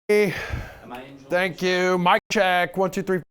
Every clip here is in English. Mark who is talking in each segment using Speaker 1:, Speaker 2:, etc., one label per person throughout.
Speaker 1: Thank you. Mic check. 1, 2, 3.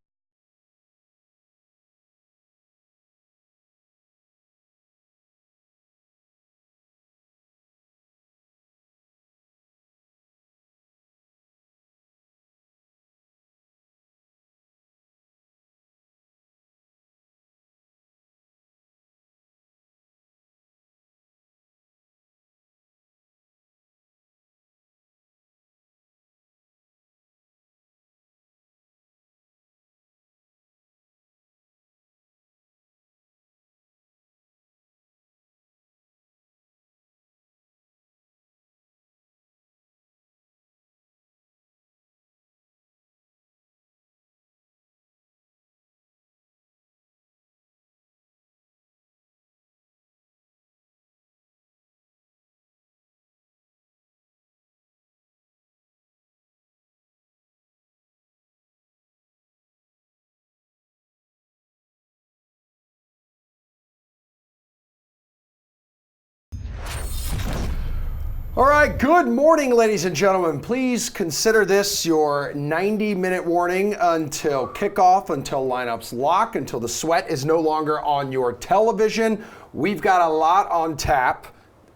Speaker 1: All right, good morning, ladies and gentlemen. Please consider this your 90-minute warning until kickoff, until lineups lock, until the sweat is no longer on your television. We've got a lot on tap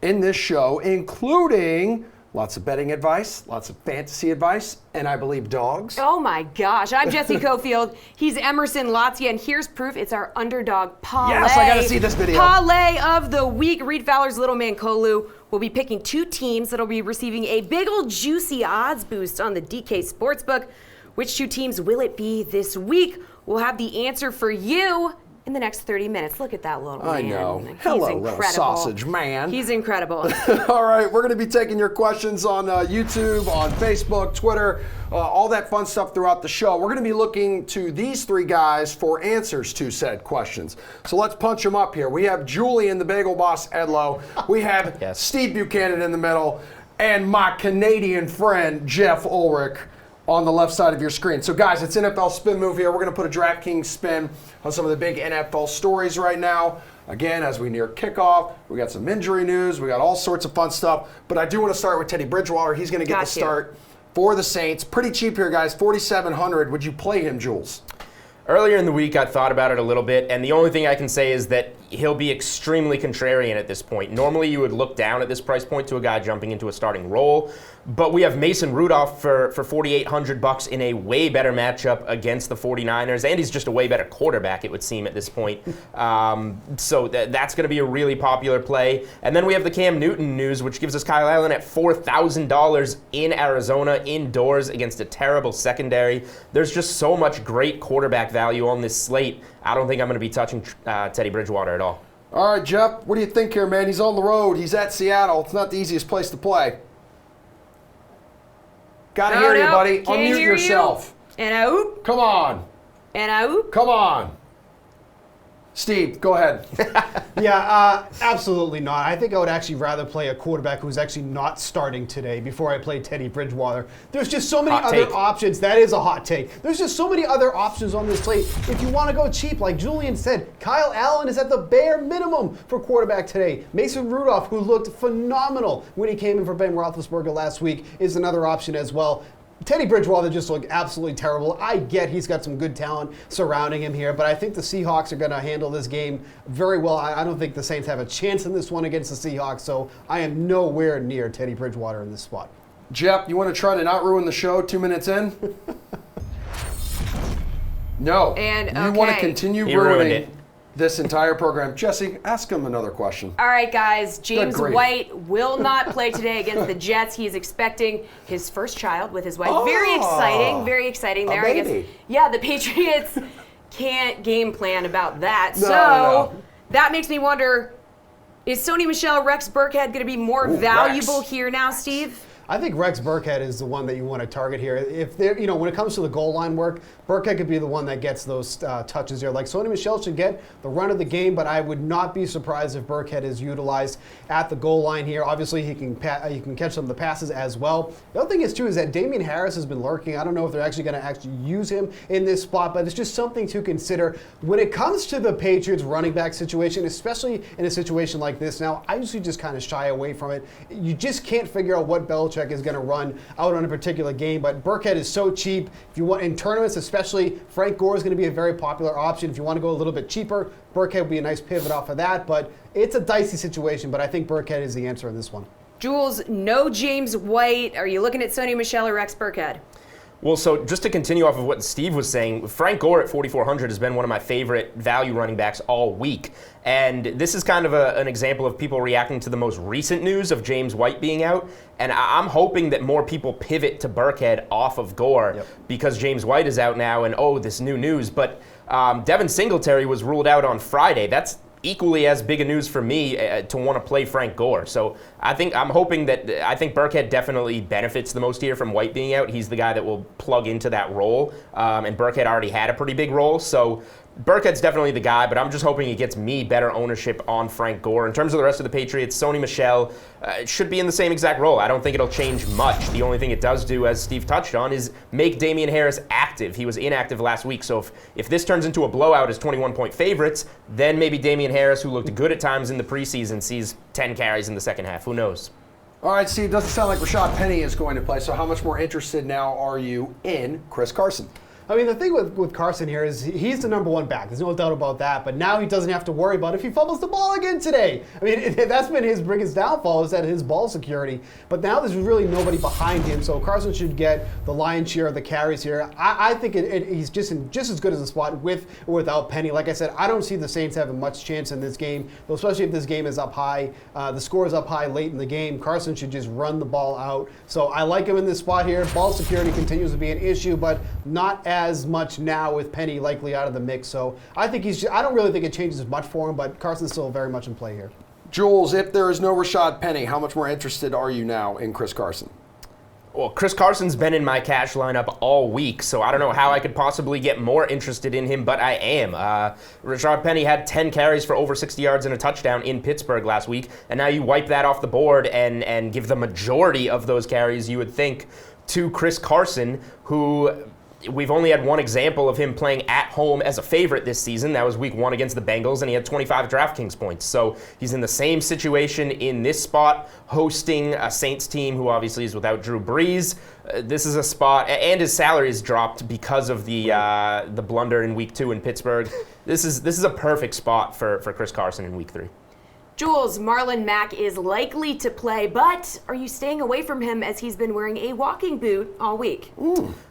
Speaker 1: in this show, including lots of betting advice, lots of fantasy advice, and I believe dogs.
Speaker 2: Oh my gosh, I'm Jessie Coffield. He's Emerson Lotzia, and here's proof it's our Underdog parlay.
Speaker 1: Yes, I gotta see this video.
Speaker 2: Parlay of the week. Reed Fowler's little man Kolu will be picking two teams that'll be receiving a big old juicy odds boost on the DK Sportsbook. Which two teams will it be this week? We'll have the answer for you in the next 30 minutes. Look at that little man.
Speaker 1: I know.
Speaker 2: He's
Speaker 1: Hello,
Speaker 2: incredible.
Speaker 1: little sausage man.
Speaker 2: He's incredible.
Speaker 1: All right, we're going to be taking your questions on YouTube, on Facebook, Twitter, all that fun stuff throughout the show. We're going to be looking to these three guys for answers to said questions. So let's punch them up here. We have Julian, the Bagel Boss, Edlow. We have Steve Buchanan in the middle, and my Canadian friend, Jeff Ulrich, on the left side of your screen. So guys, it's NFL Spin Move here. We're going to put a DraftKings spin on some of the big NFL stories right now. Again, as we near kickoff, we got some injury news. We got all sorts of fun stuff. But I do want to start with Teddy Bridgewater. He's going to get the start for the Saints. Pretty cheap here, guys. $4,700. Would you play him, Jules?
Speaker 3: Earlier in the week, I thought about it a little bit, and the only thing I can say is that he'll be extremely contrarian at this point. Normally, you would look down at this price point to a guy jumping into a starting role, but we have Mason Rudolph for $4,800 in a way better matchup against the 49ers, and he's just a way better quarterback, it would seem, at this point. So that's going to be a really popular play. And then we have the Cam Newton news, which gives us Kyle Allen at $4,000 in Arizona, indoors, against a terrible secondary. There's just so much great quarterback value on this slate. I don't think I'm going to be touching Teddy Bridgewater at all.
Speaker 1: All right, Jeff, what do you think here, man? He's on the road. He's at Seattle. It's not the easiest place to play. Gotta hear you, buddy. Unmute yourself.
Speaker 2: And a oop.
Speaker 1: Come on.
Speaker 2: And a oop.
Speaker 1: Come on. Steve, go ahead.
Speaker 4: Absolutely not. I think I would actually rather play a quarterback who's actually not starting today before I play Teddy Bridgewater. There's just so many other options. That is a hot take. There's just so many other options on this slate. If you want to go cheap, like Julian said, Kyle Allen is at the bare minimum for quarterback today. Mason Rudolph, who looked phenomenal when he came in for Ben Roethlisberger last week, is another option as well. Teddy Bridgewater just looked absolutely terrible. I get he's got some good talent surrounding him here, but I think the Seahawks are going to handle this game very well. I don't think the Saints have a chance in this one against the Seahawks, so I am nowhere near Teddy Bridgewater in this spot.
Speaker 1: Jeff, you want to try to not ruin the show 2 minutes in? No.
Speaker 2: And
Speaker 1: you want to continue ruining this entire program. Jessie, ask him another question.
Speaker 2: All right, guys. James White will not play today against the Jets. He is expecting his first child with his wife. Very exciting. Very exciting there.
Speaker 1: A baby.
Speaker 2: I guess, the Patriots can't game plan about that. So that makes me wonder, is Sony Michel, Rex Burkhead going to be more valuable here now, Steve?
Speaker 4: I think Rex Burkhead is the one that you want to target here. If they're, when it comes to the goal line work, Burkhead could be the one that gets those touches here. Like Sony Michel should get the run of the game, but I would not be surprised if Burkhead is utilized at the goal line here. Obviously, he can catch some of the passes as well. The other thing is too is that Damian Harris has been lurking. I don't know if they're actually going to actually use him in this spot, but it's just something to consider when it comes to the Patriots running back situation, especially in a situation like this. Now, I usually just kind of shy away from it. You just can't figure out what Belichick Belichick is going to run out on a particular game. But Burkhead is so cheap. If you want in tournaments, especially, Frank Gore is going to be a very popular option. If you want to go a little bit cheaper, Burkhead would be a nice pivot off of that. But it's a dicey situation. But I think Burkhead is the answer in this one.
Speaker 2: Jules, no James White. Are you looking at Sony Michel or Rex Burkhead?
Speaker 3: Well, so just to continue off of what Steve was saying, Frank Gore at 4,400 has been one of my favorite value running backs all week. And this is kind of an example of people reacting to the most recent news of James White being out. And I'm hoping that more people pivot to Burkhead off of Gore because James White is out now and, this new news. But Devin Singletary was ruled out on Friday. That's equally as big a news for me to want to play Frank Gore. So I think Burkhead definitely benefits the most here from White being out. He's the guy that will plug into that role. And Burkhead already had a pretty big role. So Burkhead's definitely the guy, but I'm just hoping he gets me better ownership on Frank Gore. In terms of the rest of the Patriots, Sony Michel should be in the same exact role. I don't think it'll change much. The only thing it does do, as Steve touched on, is make Damian Harris active. He was inactive last week, so if this turns into a blowout as 21-point favorites, then maybe Damian Harris, who looked good at times in the preseason, sees 10 carries in the second half. Who knows?
Speaker 1: All right, Steve, doesn't sound like Rashad Penny is going to play, so how much more interested now are you in Chris Carson?
Speaker 4: I mean, the thing with Carson here is he's the number one back. There's no doubt about that. But now he doesn't have to worry about if he fumbles the ball again today. I mean, that's been his biggest downfall, is that his ball security. But now there's really nobody behind him, so Carson should get the lion's share of the carries here. I think he's just as good as a spot with or without Penny. Like I said, I don't see the Saints having much chance in this game, especially if this game is up high. The score is up high late in the game. Carson should just run the ball out. So I like him in this spot here. Ball security continues to be an issue, but not as much now with Penny likely out of the mix. So I don't really think it changes much for him, but Carson's still very much in play here.
Speaker 1: Jules, if there is no Rashad Penny, how much more interested are you now in Chris Carson?
Speaker 3: Well, Chris Carson's been in my cash lineup all week, so I don't know how I could possibly get more interested in him, but I am. Rashad Penny had 10 carries for over 60 yards and a touchdown in Pittsburgh last week, and now you wipe that off the board and give the majority of those carries, you would think, to Chris Carson, who we've only had one example of him playing at home as a favorite this season. That was week 1 against the Bengals, and he had 25 DraftKings points. So he's in the same situation in this spot, hosting a Saints team who obviously is without Drew Brees. This is a spot, and his salary is dropped because of the blunder in week 2 in Pittsburgh. This is a perfect spot for Chris Carson in week 3.
Speaker 2: Jules, Marlon Mack is likely to play, but are you staying away from him as he's been wearing a walking boot all week?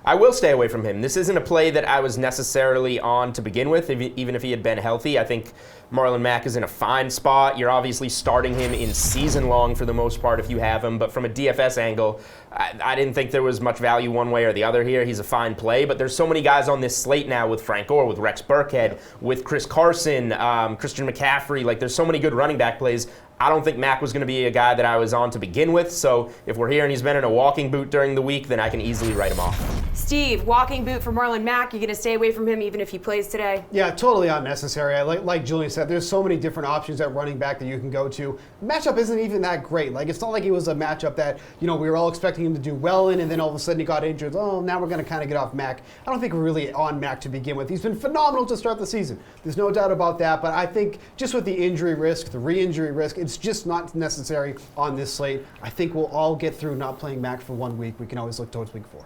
Speaker 3: I will stay away from him. This isn't a play that I was necessarily on to begin with, even if he had been healthy. I think Marlon Mack is in a fine spot. You're obviously starting him in season long for the most part if you have him, but from a DFS angle, I didn't think there was much value one way or the other here. He's a fine play, but there's so many guys on this slate now with Frank Gore, with Rex Burkhead, with Chris Carson, Christian McCaffrey. Like, there's so many good running back plays. I don't think Mack was going to be a guy that I was on to begin with, so if we're here and he's been in a walking boot during the week, then I can easily write him off.
Speaker 2: Steve, walking boot for Marlon Mack. You going to stay away from him even if he plays today?
Speaker 4: Yeah, totally unnecessary. Like Julian said, there's so many different options at running back that you can go to. Matchup isn't even that great. Like, it's not like it was a matchup that, we were all expecting him to do well in, and then all of a sudden he got injured. Oh, now we're going to kind of get off Mack. I don't think we're really on Mack to begin with. He's been phenomenal to start the season. There's no doubt about that, but I think just with the injury risk, the re-injury risk, it's just not necessary on this slate. I think we'll all get through not playing Mack for 1 week. We can always look towards week 4.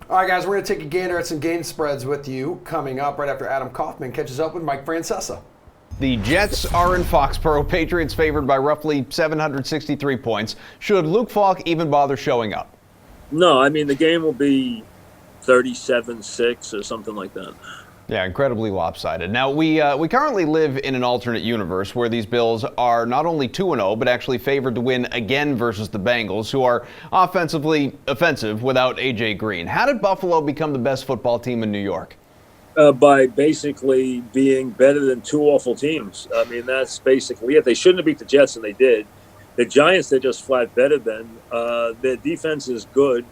Speaker 1: All right, guys, we're going to take a gander at some game spreads with you coming up right after Adam Kaufman catches up with Mike Francesa.
Speaker 5: The Jets are in Foxborough. Patriots favored by roughly 763 points. Should Luke Falk even bother showing up?
Speaker 6: No, I mean, the game will be 37-6 or something like that.
Speaker 5: Yeah, incredibly lopsided. Now, we currently live in an alternate universe where these Bills are not only 2-0, but actually favored to win again versus the Bengals, who are offensively offensive without A.J. Green. How did Buffalo become the best football team in New York?
Speaker 6: By basically being better than 2 awful teams. I mean, that's basically it. They shouldn't have beat the Jets, and they did. The Giants, they're just flat better than. Their defense is good.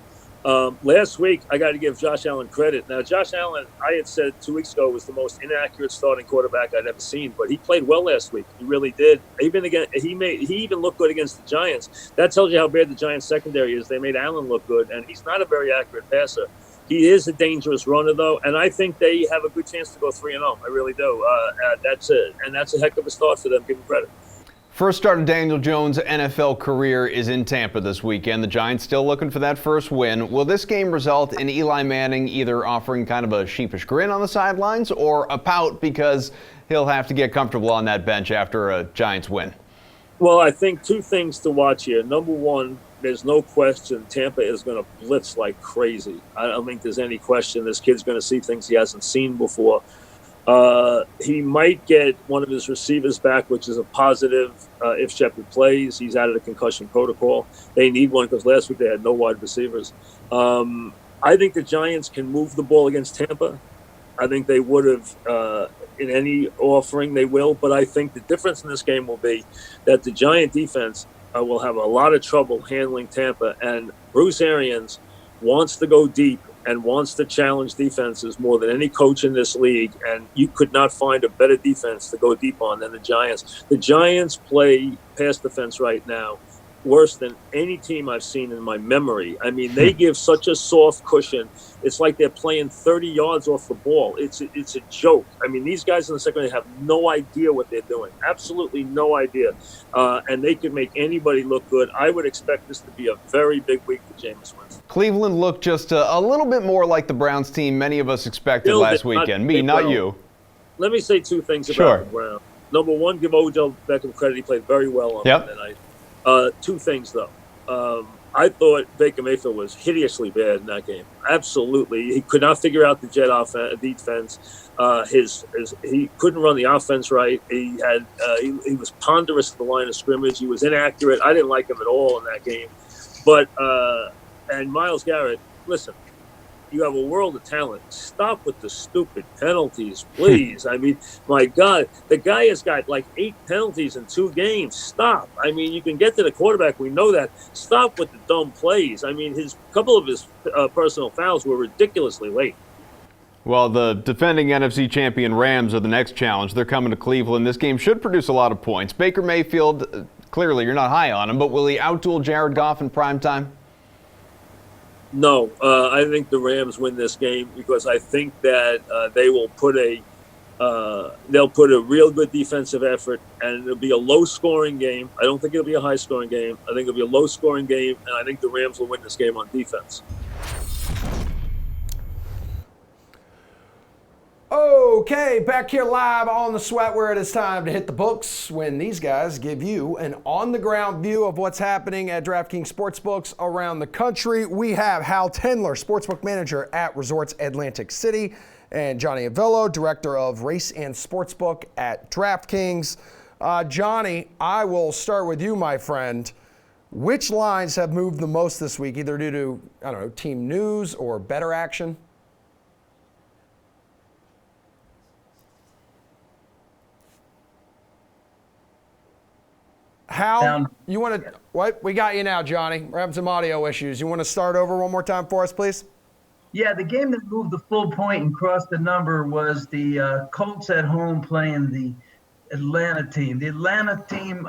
Speaker 6: Last week, I got to give Josh Allen credit. Now, Josh Allen, I had said 2 weeks ago, was the most inaccurate starting quarterback I'd ever seen, but he played well last week. He really did. Even he even looked good against the Giants. That tells you how bad the Giants secondary is. They made Allen look good, and he's not a very accurate passer. He is a dangerous runner, though, and I think they have a good chance to go 3-0. I really do. That's it, and that's a heck of a start for them. Give them credit.
Speaker 5: First start of Daniel Jones' NFL career is in Tampa this weekend. The Giants still looking for that first win. Will this game result in Eli Manning either offering kind of a sheepish grin on the sidelines or a pout because he'll have to get comfortable on that bench after a Giants win?
Speaker 6: Well, I think two things to watch here. Number one, there's no question Tampa is going to blitz like crazy. I don't think there's any question this kid's going to see things he hasn't seen before. He might get one of his receivers back, which is a positive if Shepard plays. He's out of the concussion protocol. They need one because last week they had no wide receivers. I think the Giants can move the ball against Tampa. I think they would have in any offering, they will. But I think the difference in this game will be that the Giant defense will have a lot of trouble handling Tampa. And Bruce Arians wants to go deep and wants to challenge defenses more than any coach in this league. And you could not find a better defense to go deep on than the Giants. The Giants play pass defense right now worse than any team I've seen in my memory. I mean, they give such a soft cushion. It's like they're playing 30 yards off the ball. It's a joke. I mean, these guys in the secondary have no idea what they're doing. Absolutely no idea. And they can make anybody look good. I would expect this to be a very big week for Jameis Winston.
Speaker 5: Cleveland looked just a little bit more like the Browns team many of us expected last weekend. Me, not you.
Speaker 6: Let me say two things about the Browns. Number one, give Odell Beckham credit. He played very well on Monday night. Two things, though. I thought Baker Mayfield was hideously bad in that game. Absolutely. He could not figure out the Jet defense. He couldn't run the offense right. He was ponderous at the line of scrimmage. He was inaccurate. I didn't like him at all in that game. But and Myles Garrett, listen, you have a world of talent. Stop with the stupid penalties, please. I mean, my God, the guy has got like 8 penalties in 2 games. Stop. I mean, you can get to the quarterback. We know that. Stop with the dumb plays. I mean, couple of his personal fouls were ridiculously late.
Speaker 5: Well, the defending NFC champion Rams are the next challenge. They're coming to Cleveland. This game should produce a lot of points. Baker Mayfield, clearly you're not high on him, but will he outduel Jared Goff in primetime?
Speaker 6: No, I think the Rams win this game because I think that they will put a real good defensive effort, and it'll be a low-scoring game. I don't think it'll be a high-scoring game. I think it'll be a low-scoring game, and I think the Rams will win this game on defense.
Speaker 1: Okay, back here live on The Sweat, where it is time to hit the books when these guys give you an on-the-ground view of what's happening at DraftKings Sportsbooks around the country. We have Hal Tendler, Sportsbook Manager at Resorts Atlantic City, and Johnny Avello, Director of Race and Sportsbook at DraftKings. Johnny, I will start with you, my friend. Which lines have moved the most this week, either due to, I don't know, team news or better action? Hal, you want to, what? We got you now, Johnny. We're having some audio issues. You want to start over one more time for us, please?
Speaker 7: Yeah, the game that moved the full point and crossed the number was the Colts at home playing the Atlanta team. The Atlanta team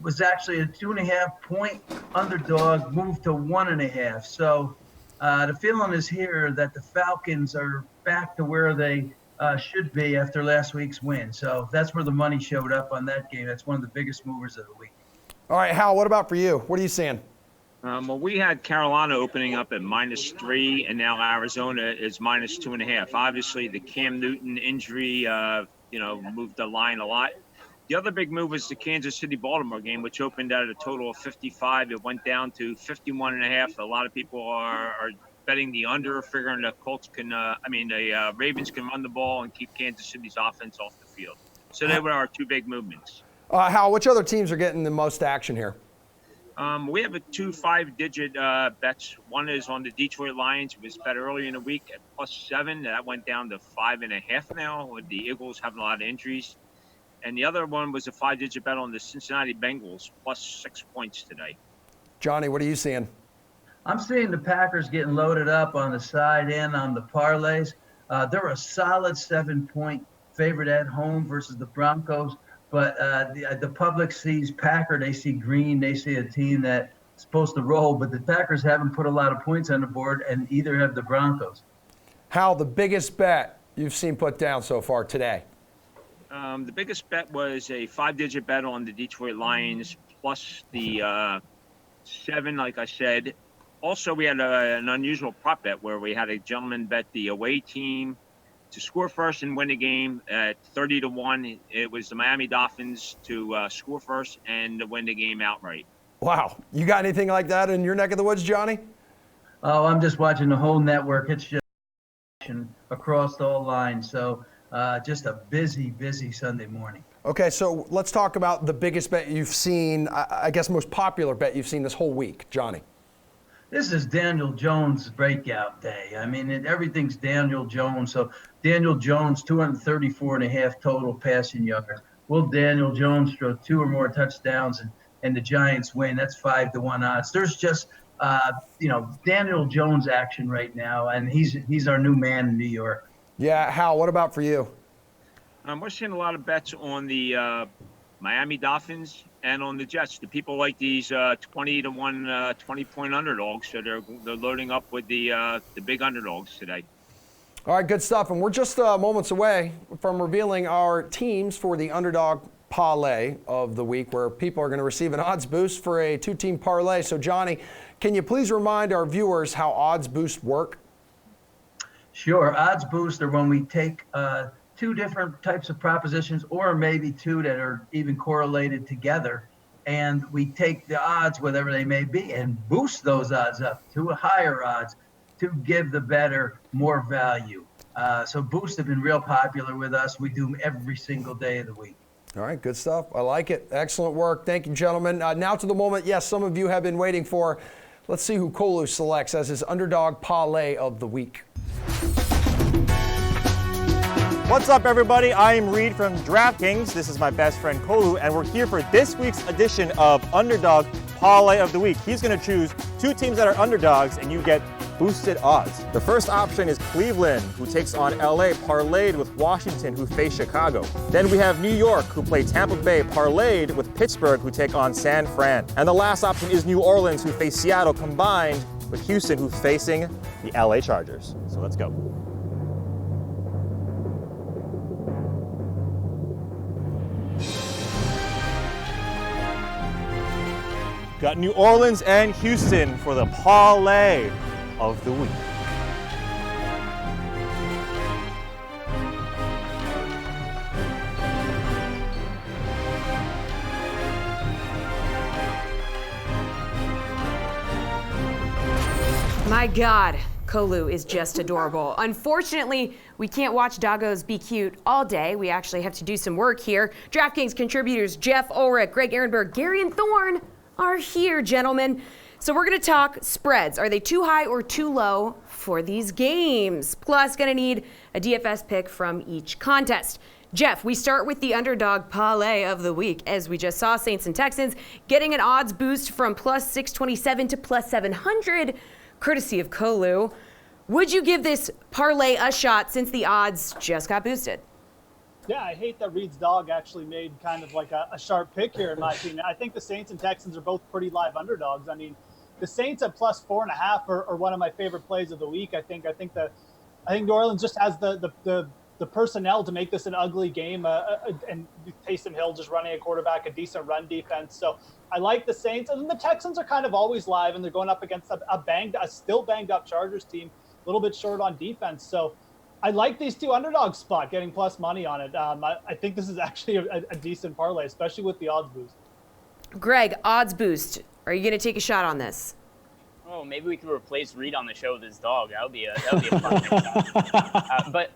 Speaker 7: was actually a 2.5-point underdog, moved to 1.5. So the feeling is here that the Falcons are back to where they should be after last week's win. So that's where the money showed up on that game. That's one of the biggest movers of the week.
Speaker 1: All right, Hal, what about for you? What are you seeing?
Speaker 8: Well, we had Carolina opening up at -3, and now Arizona is -2.5. Obviously, the Cam Newton injury, moved the line a lot. The other big move was the Kansas City-Baltimore game, which opened at a total of 55. It went down to 51.5. A lot of people are betting the under, figuring the Colts the Ravens can run the ball and keep Kansas City's offense off the field. So they were our 2 big movements.
Speaker 1: Hal, which other teams are getting the most action here?
Speaker 8: We have 2 5-digit bets. One is on the Detroit Lions. It was bet earlier in the week at +7. That went down to 5.5 now, with the Eagles having a lot of injuries. And the other one was a 5-digit bet on the Cincinnati Bengals, +6 points today.
Speaker 1: Johnny, what are you seeing?
Speaker 7: I'm seeing the Packers getting loaded up on the side and on the parlays. They're a solid 7-point favorite at home versus the Broncos. But the public sees Packer, they see green, they see a team that's supposed to roll. But the Packers haven't put a lot of points on the board, and either have the Broncos.
Speaker 1: Hal, the biggest bet you've seen put down so far today?
Speaker 8: The biggest bet was a 5-digit bet on the Detroit Lions plus the 7, like I said. Also, we had an unusual prop bet where we had a gentleman bet the away team to score first and win the game at 30-1. It was the Miami Dolphins to score first and to win the game outright.
Speaker 1: Wow. You got anything like that in your neck of the woods, Johnny?
Speaker 7: Oh, I'm just watching the whole network. It's just across all lines. So just a busy Sunday morning.
Speaker 1: Okay, so let's talk about the biggest bet you've seen, I guess most popular bet you've seen this whole week, Johnny.
Speaker 7: This is Daniel Jones' breakout day. I mean, everything's Daniel Jones. So Daniel Jones, 234.5 total passing yards. Will Daniel Jones throw 2 or more touchdowns and the Giants win? That's 5-1 odds. There's just, Daniel Jones action right now, and he's our new man in New York.
Speaker 1: Yeah, Hal, what about for you?
Speaker 8: We're seeing a lot of bets on the Miami Dolphins and on the Jets. The people like these 20-1, 20-point underdogs, so they're loading up with the big underdogs today.
Speaker 1: All right, good stuff. And we're just moments away from revealing our teams for the Underdog parlay of the week, where people are going to receive an odds boost for a 2-team parlay. So, Johnny, can you please remind our viewers how odds boosts work?
Speaker 7: Sure. Odds boost are when we take 2 different types of propositions, or maybe 2 that are even correlated together, and we take the odds, whatever they may be, and boost those odds up to a higher odds to give the bettor more value. So boosts have been real popular with us. We do them every single day of the week.
Speaker 1: All right, good stuff. I like it. Excellent work. Thank you, gentlemen. Now to the moment, yes, some of you have been waiting for. Let's see who Kolu selects as his Underdog parlay of the week.
Speaker 9: What's up, everybody? I am Reed from DraftKings. This is my best friend Kolu, and we're here for this week's edition of Underdog Parlay of the Week. He's going to choose 2 teams that are underdogs, and you get boosted odds. The first option is Cleveland, who takes on LA, parlayed with Washington, who face Chicago. Then we have New York, who play Tampa Bay, parlayed with Pittsburgh, who take on San Fran. And the last option is New Orleans, who face Seattle, combined with Houston, who's facing the LA Chargers. So let's go. Got New Orleans and Houston for the parlay of the week.
Speaker 2: My God, Kolu is just adorable. Unfortunately, we can't watch doggos be cute all day. We actually have to do some work here. DraftKings contributors Jeff Ulrich, Greg Ehrenberg, Gary and Thorne are here, gentlemen. So we're going to talk spreads. Are they too high or too low for these games? Plus, going to need a DFS pick from each contest. Jeff, we start with the Underdog parlay of the week. As we just saw, Saints and Texans getting an odds boost from plus 627 to plus 700, courtesy of Kolu. Would you give this parlay a shot since the odds just got boosted?
Speaker 10: Yeah, I hate that Reed's dog actually made kind of like a sharp pick here, in my opinion. I think the Saints and Texans are both pretty live underdogs. I mean, the Saints at plus 4.5 are one of my favorite plays of the week. I think New Orleans just has the personnel to make this an ugly game, and Taysom Hill just running a quarterback, a decent run defense. So I like the Saints, and the Texans are kind of always live, and they're going up against a still banged up Chargers team, a little bit short on defense. So I like these 2 underdog spot, getting plus money on it. I think this is actually a decent parlay, especially with the odds boost.
Speaker 2: Greg, odds boost. Are you going to take a shot on this?
Speaker 11: Oh, maybe we could replace Reed on the show with his dog. That would be a fun thing. But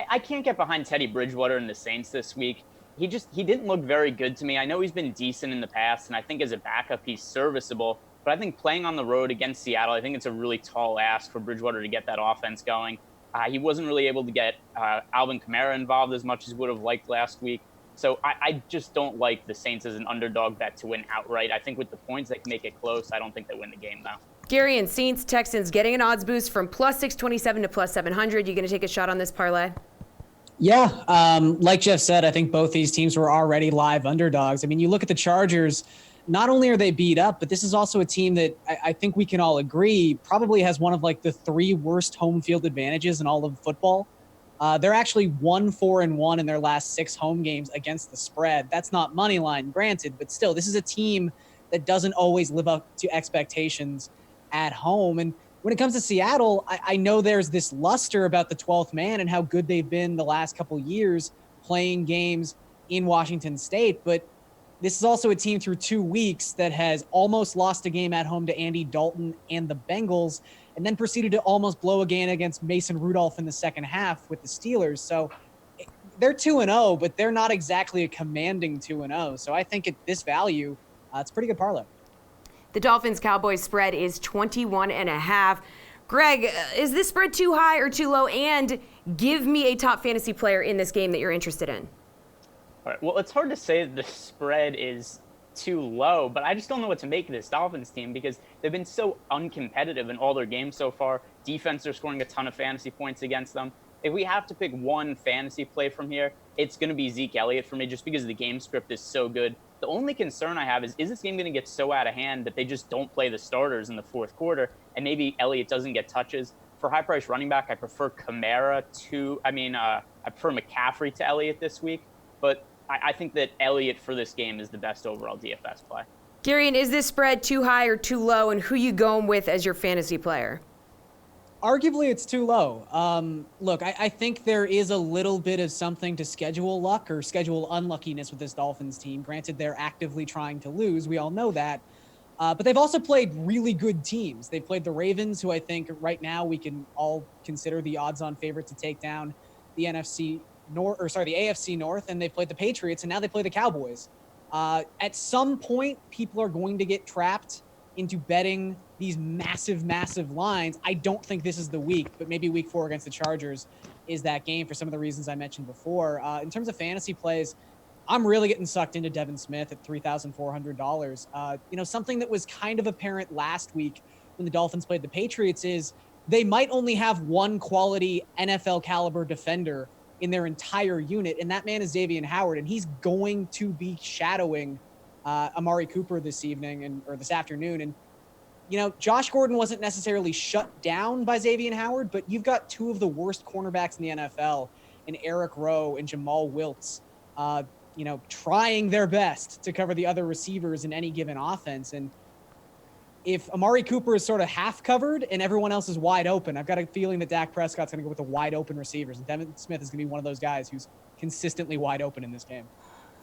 Speaker 11: I can't get behind Teddy Bridgewater and the Saints this week. He didn't look very good to me. I know he's been decent in the past, and I think as a backup he's serviceable. But I think playing on the road against Seattle, I think it's a really tall ask for Bridgewater to get that offense going. He wasn't really able to get Alvin Kamara involved as much as would have liked last week. So I just don't like the Saints as an underdog bet to win outright. I think with the points, they can make it close. I don't think they win the game, though.
Speaker 2: Gary and Saints, Texans getting an odds boost from plus 627 to plus 700. You going to take a shot on this parlay?
Speaker 12: Yeah. Like Jeff said, I think both these teams were already live underdogs. I mean, you look at the Chargers, not only are they beat up, but this is also a team that I think we can all agree probably has one of like the 3 worst home field advantages in all of football. They're actually 1-4-1 in their last 6 home games against the spread. That's not money line, granted, but still, this is a team that doesn't always live up to expectations at home. And when it comes to Seattle, I know there's this luster about the 12th man and how good they've been the last couple years playing games in Washington State. But this is also a team through 2 weeks that has almost lost a game at home to Andy Dalton and the Bengals, and then proceeded to almost blow a game against Mason Rudolph in the second half with the Steelers. So they're 2-0, but they're not exactly a commanding 2-0. So I think at this value, it's a pretty good parlay.
Speaker 2: The Dolphins-Cowboys spread is 21.5. Greg, is this spread too high or too low? And give me a top fantasy player in this game that you're interested in.
Speaker 11: All right. Well, it's hard to say that the spread is too low, but I just don't know what to make of this Dolphins team because they've been so uncompetitive in all their games so far. Defense are scoring a ton of fantasy points against them. If we have to pick one fantasy play from here, it's going to be Zeke Elliott for me just because the game script is so good. The only concern I have is this game going to get so out of hand that they just don't play the starters in the fourth quarter and maybe Elliott doesn't get touches? For high-price running back, I prefer Kamara I prefer McCaffrey to Elliott this week, but I think that Elliott for this game is the best overall DFS play.
Speaker 2: Gary, and is this spread too high or too low, and who you going with as your fantasy player?
Speaker 12: Arguably, it's too low. Look, I think there is a little bit of something to schedule luck or schedule unluckiness with this Dolphins team. Granted, they're actively trying to lose. We all know that. But they've also played really good teams. They've played the Ravens, who I think right now we can all consider the odds-on favorite to take down the AFC North, and they played the Patriots, and now they play the Cowboys. At some point, people are going to get trapped into betting these massive, massive lines. I don't think this is the week, but maybe week 4 against the Chargers is that game for some of the reasons I mentioned before. In terms of fantasy plays, I'm really getting sucked into Devin Smith at $3,400. Something that was kind of apparent last week when the Dolphins played the Patriots is they might only have one quality NFL caliber defender in their entire unit, and that man is Xavier Howard, and he's going to be shadowing Amari Cooper this afternoon. And, Josh Gordon wasn't necessarily shut down by Xavier Howard, but you've got 2 of the worst cornerbacks in the NFL in Eric Rowe and Jamal Wiltz, trying their best to cover the other receivers in any given offense. And if Amari Cooper is sort of half covered and everyone else is wide open, I've got a feeling that Dak Prescott's going to go with the wide open receivers. And Devin Smith is going to be one of those guys who's consistently wide open in this game.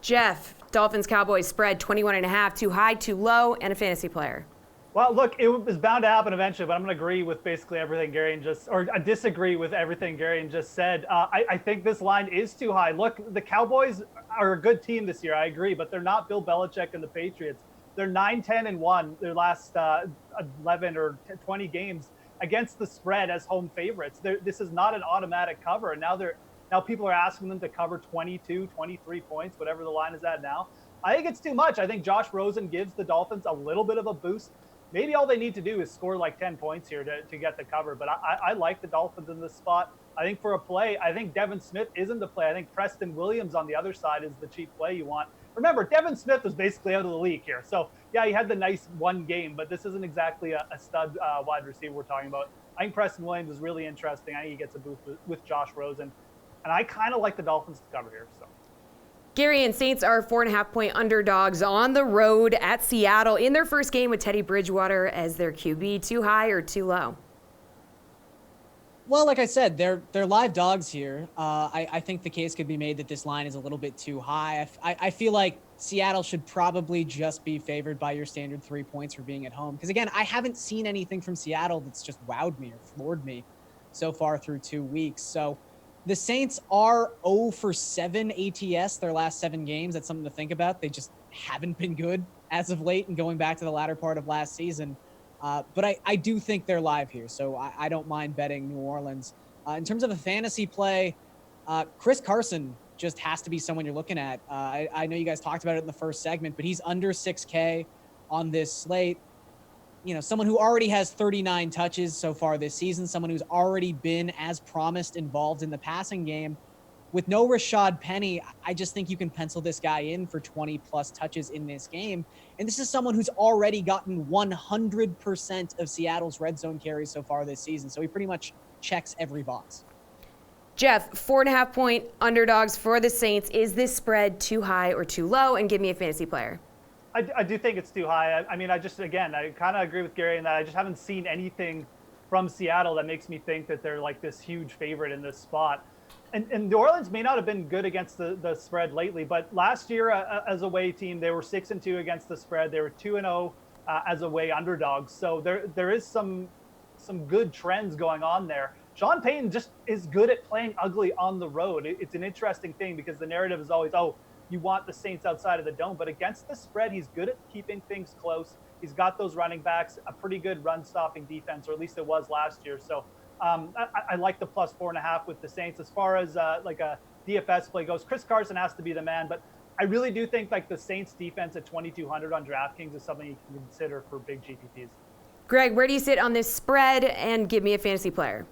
Speaker 2: Jeff, Dolphins-Cowboys spread 21.5, too high, too low, and a fantasy player.
Speaker 10: Well, look, it was bound to happen eventually, but I'm going to agree with basically everything disagree with everything Gary just said. I think this line is too high. Look, the Cowboys are a good team this year, I agree, but they're not Bill Belichick and the Patriots. They're 9-10-1 their last 11 or 20 games against the spread as home favorites. This is not an automatic cover, and now people are asking them to cover 22, 23 points, whatever the line is at now. I think it's too much. I think Josh Rosen gives the Dolphins a little bit of a boost. Maybe all they need to do is score like 10 points here to get the cover, but I like the Dolphins in this spot. I think for a play, I think Devin Smith isn't the play. I think Preston Williams on the other side is the cheap play you want. Remember, Devin Smith was basically out of the league here. So, yeah, he had the nice one game, but this isn't exactly a stud wide receiver we're talking about. I think Preston Williams is really interesting. I think he gets a boost with Josh Rosen. And I kind of like the Dolphins to cover here. So,
Speaker 2: Gary, and Saints are 4.5-point underdogs on the road at Seattle in their first game with Teddy Bridgewater as their QB. Too high or too low?
Speaker 12: Well, like I said, they're live dogs here. I think the case could be made that this line is a little bit too high. I feel like Seattle should probably just be favored by your standard 3 points for being at home. Because, again, I haven't seen anything from Seattle that's just wowed me or floored me so far through 2 weeks. So the Saints are 0-for-7 ATS their last 7 games. That's something to think about. They just haven't been good as of late and going back to the latter part of last season. But I do think they're live here, so I don't mind betting New Orleans. In terms of a fantasy play, Chris Carson just has to be someone you're looking at. I know you guys talked about it in the first segment, but he's under 6K on this slate. Someone who already has 39 touches so far this season, someone who's already been, as promised, involved in the passing game. With no Rashad Penny, I just think you can pencil this guy in for 20-plus touches in this game. And this is someone who's already gotten 100% of Seattle's red zone carries so far this season. So he pretty much checks every box.
Speaker 2: Jeff, 4.5-point underdogs for the Saints. Is this spread too high or too low? And give me a fantasy player.
Speaker 10: I do think it's too high. I mean, I kind of agree with Gary in that I just haven't seen anything from Seattle that makes me think that they're like this huge favorite in this spot. And New Orleans may not have been good against the spread lately, but last year as a away team, they were 6-2 against the spread. They were 2-0 as away underdogs. So there is some good trends going on there. Sean Payton just is good at playing ugly on the road. It's an interesting thing because the narrative is always, oh, you want the Saints outside of the dome, but against the spread, he's good at keeping things close. He's got those running backs, a pretty good run-stopping defense, or at least it was last year. So I like the plus 4.5 with the Saints. As far as like a DFS play goes, Chris Carson has to be the man, but I really do think like the Saints defense at 2,200 on DraftKings is something you can consider for big GPPs.
Speaker 2: Greg, where do you sit on this spread? And give me a fantasy player.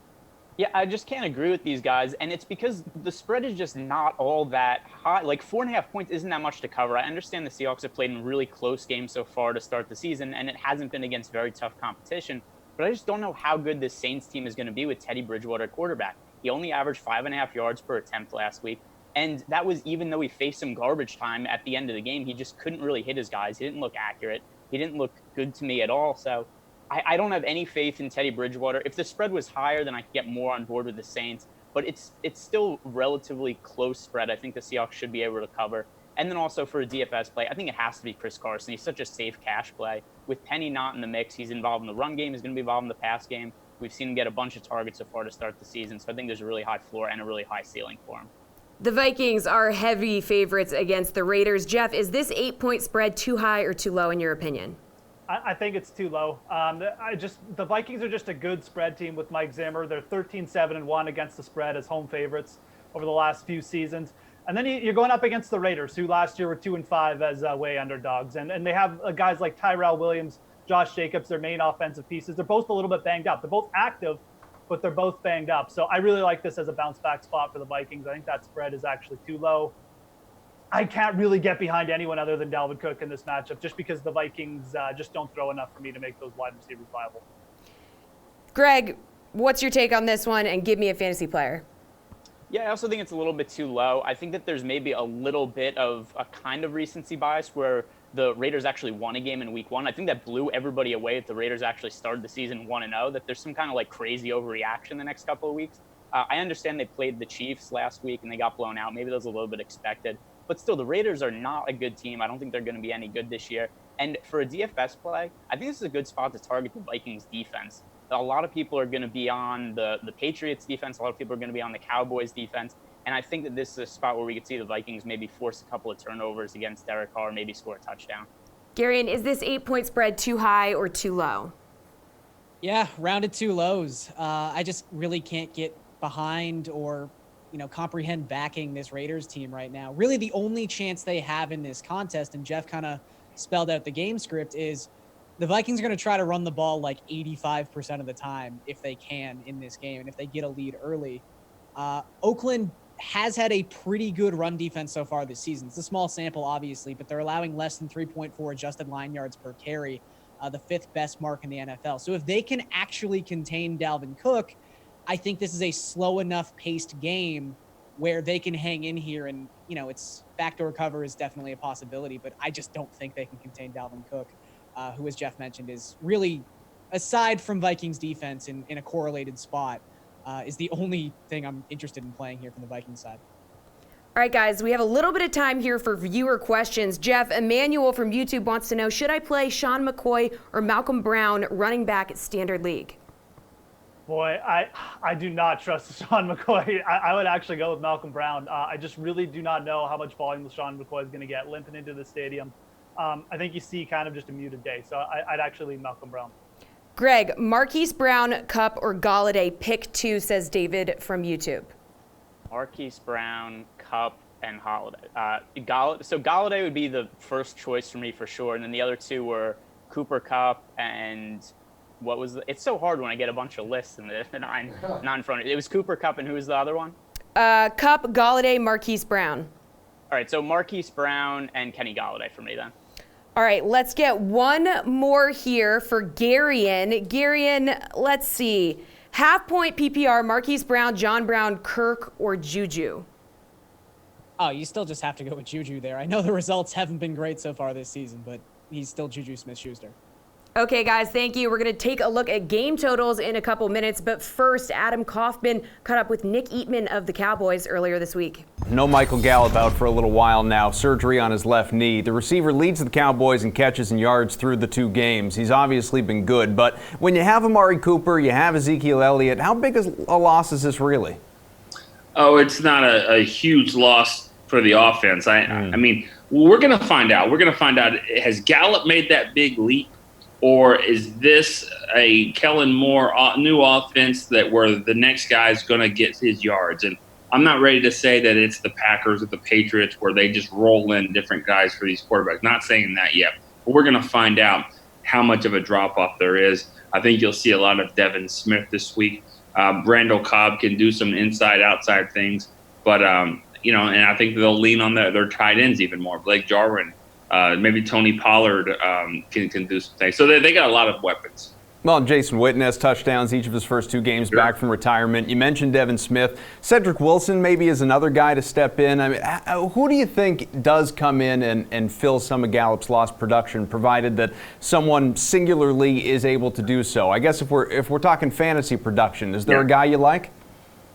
Speaker 11: Yeah, I just can't agree with these guys, and it's because the spread is just not all that high. Like 4.5 points isn't that much to cover. I understand the Seahawks have played in really close games so far to start the season, and it hasn't been against very tough competition. But I just don't know how good this Saints team is going to be with Teddy Bridgewater at quarterback. He only averaged 5.5 yards per attempt last week, and that was even though he faced some garbage time at the end of the game. He just couldn't really hit his guys. He didn't look accurate. He didn't look good to me at all. So I don't have any faith in Teddy Bridgewater. If the spread was higher, then I could get more on board with the Saints. But it's still relatively close spread. I think the Seahawks should be able to cover. And then also for a DFS play, I think it has to be Chris Carson. He's such a safe cash play. With Penny not in the mix, he's involved in the run game. He's going to be involved in the pass game. We've seen him get a bunch of targets so far to start the season. So I think there's a really high floor and a really high ceiling for him.
Speaker 2: The Vikings are heavy favorites against the Raiders. Jeff, is this 8-point spread too high or too low in your opinion?
Speaker 10: I think it's too low. The Vikings are just a good spread team with Mike Zimmer. They're 13-7-1 against the spread as home favorites over the last few seasons. And then you're going up against the Raiders, who last year were 2-5 as away underdogs. And they have guys like Tyrell Williams, Josh Jacobs, their main offensive pieces. They're both a little bit banged up. They're both active, but they're both banged up. So I really like this as a bounce back spot for the Vikings. I think that spread is actually too low. I can't really get behind anyone other than Dalvin Cook in this matchup just because the Vikings just don't throw enough for me to make those wide receivers viable.
Speaker 2: Greg, what's your take on this one? And give me a fantasy player.
Speaker 11: Yeah, I also think it's a little bit too low. I think that there's maybe a little bit of a kind of recency bias where the Raiders actually won a game in week 1. I think that blew everybody away that the Raiders actually started the season 1-0, that there's some kind of like crazy overreaction the next couple of weeks. I understand they played the Chiefs last week and they got blown out. Maybe that was a little bit expected. But still, the Raiders are not a good team. I don't think they're going to be any good this year. And for a DFS play, I think this is a good spot to target the Vikings defense. A lot of people are going to be on the Patriots defense. A lot of people are going to be on the Cowboys defense. And I think that this is a spot where we could see the Vikings maybe force a couple of turnovers against Derek Carr, maybe score a touchdown.
Speaker 2: Garion, is this 8-point spread too high or too low?
Speaker 12: Yeah, rounded two lows. I just really can't get behind or comprehend backing this Raiders team right now. Really the only chance they have in this contest, and Jeff kind of spelled out the game script, is the Vikings are going to try to run the ball like 85% of the time if they can in this game and if they get a lead early. Oakland has had a pretty good run defense so far this season. It's a small sample, obviously, but they're allowing less than 3.4 adjusted line yards per carry, the 5th best mark in the NFL. So if they can actually contain Dalvin Cook, I think this is a slow enough paced game where they can hang in here and, it's backdoor cover is definitely a possibility, but I just don't think they can contain Dalvin Cook, who, as Jeff mentioned, is really, aside from Vikings defense in a correlated spot, is the only thing I'm interested in playing here from the Vikings side.
Speaker 2: All right, guys, we have a little bit of time here for viewer questions. Jeff, Emmanuel from YouTube wants to know, should I play Sean McCoy or Malcolm Brown running back at Standard League?
Speaker 10: Boy, I do not trust Sean McCoy. I would actually go with Malcolm Brown. I just really do not know how much volume Sean McCoy is going to get limping into the stadium. I think you see kind of just a muted day, so I'd actually leave Malcolm Brown.
Speaker 2: Greg, Marquise Brown, Cup, or Galladay, pick 2, says David from YouTube.
Speaker 11: Marquise Brown, Cup, and Holiday. So Galladay would be the first choice for me for sure, and then the other 2 were Cooper Cup and it's so hard when I get a bunch of lists and they're not in front of it. It was Cooper Cup, and who was the other one?
Speaker 2: Cup, Galladay, Marquise Brown.
Speaker 11: All right, so Marquise Brown and Kenny Galladay for me then.
Speaker 2: All right, let's get one more here for Garion. Garion, let's see. Half-point PPR, Marquise Brown, John Brown, Kirk, or Juju?
Speaker 12: Oh, you still just have to go with Juju there. I know the results haven't been great so far this season, but he's still Juju Smith-Schuster.
Speaker 2: Okay, guys, thank you. We're going to take a look at game totals in a couple minutes. But first, Adam Kaufman caught up with Nick Eatman of the Cowboys earlier this week.
Speaker 5: No Michael Gallup out for a little while now. Surgery on his left knee. The receiver leads the Cowboys in catches and yards through the 2 games. He's obviously been good. But when you have Amari Cooper, you have Ezekiel Elliott, how big a loss is this really?
Speaker 13: Oh, it's not a huge loss for the offense. I mean, we're going to find out. We're going to find out, has Gallup made that big leap? Or is this a Kellen Moore new offense where the next guy is going to get his yards? And I'm not ready to say that it's the Packers or the Patriots where they just roll in different guys for these quarterbacks. Not saying that yet. But we're going to find out how much of a drop-off there is. I think you'll see a lot of Devin Smith this week. Randall Cobb can do some inside-outside things. But, and I think they'll lean on their tight ends even more. Blake Jarwin. Maybe Tony Pollard can do some things. So they got a lot of weapons.
Speaker 5: Well, Jason Witten has touchdowns each of his first 2 games back from retirement. You mentioned Devin Smith. Cedric Wilson maybe is another guy to step in. I mean, who do you think does come in and fill some of Gallup's lost production, provided that someone singularly is able to do so? I guess if we're talking fantasy production, is there a guy you like?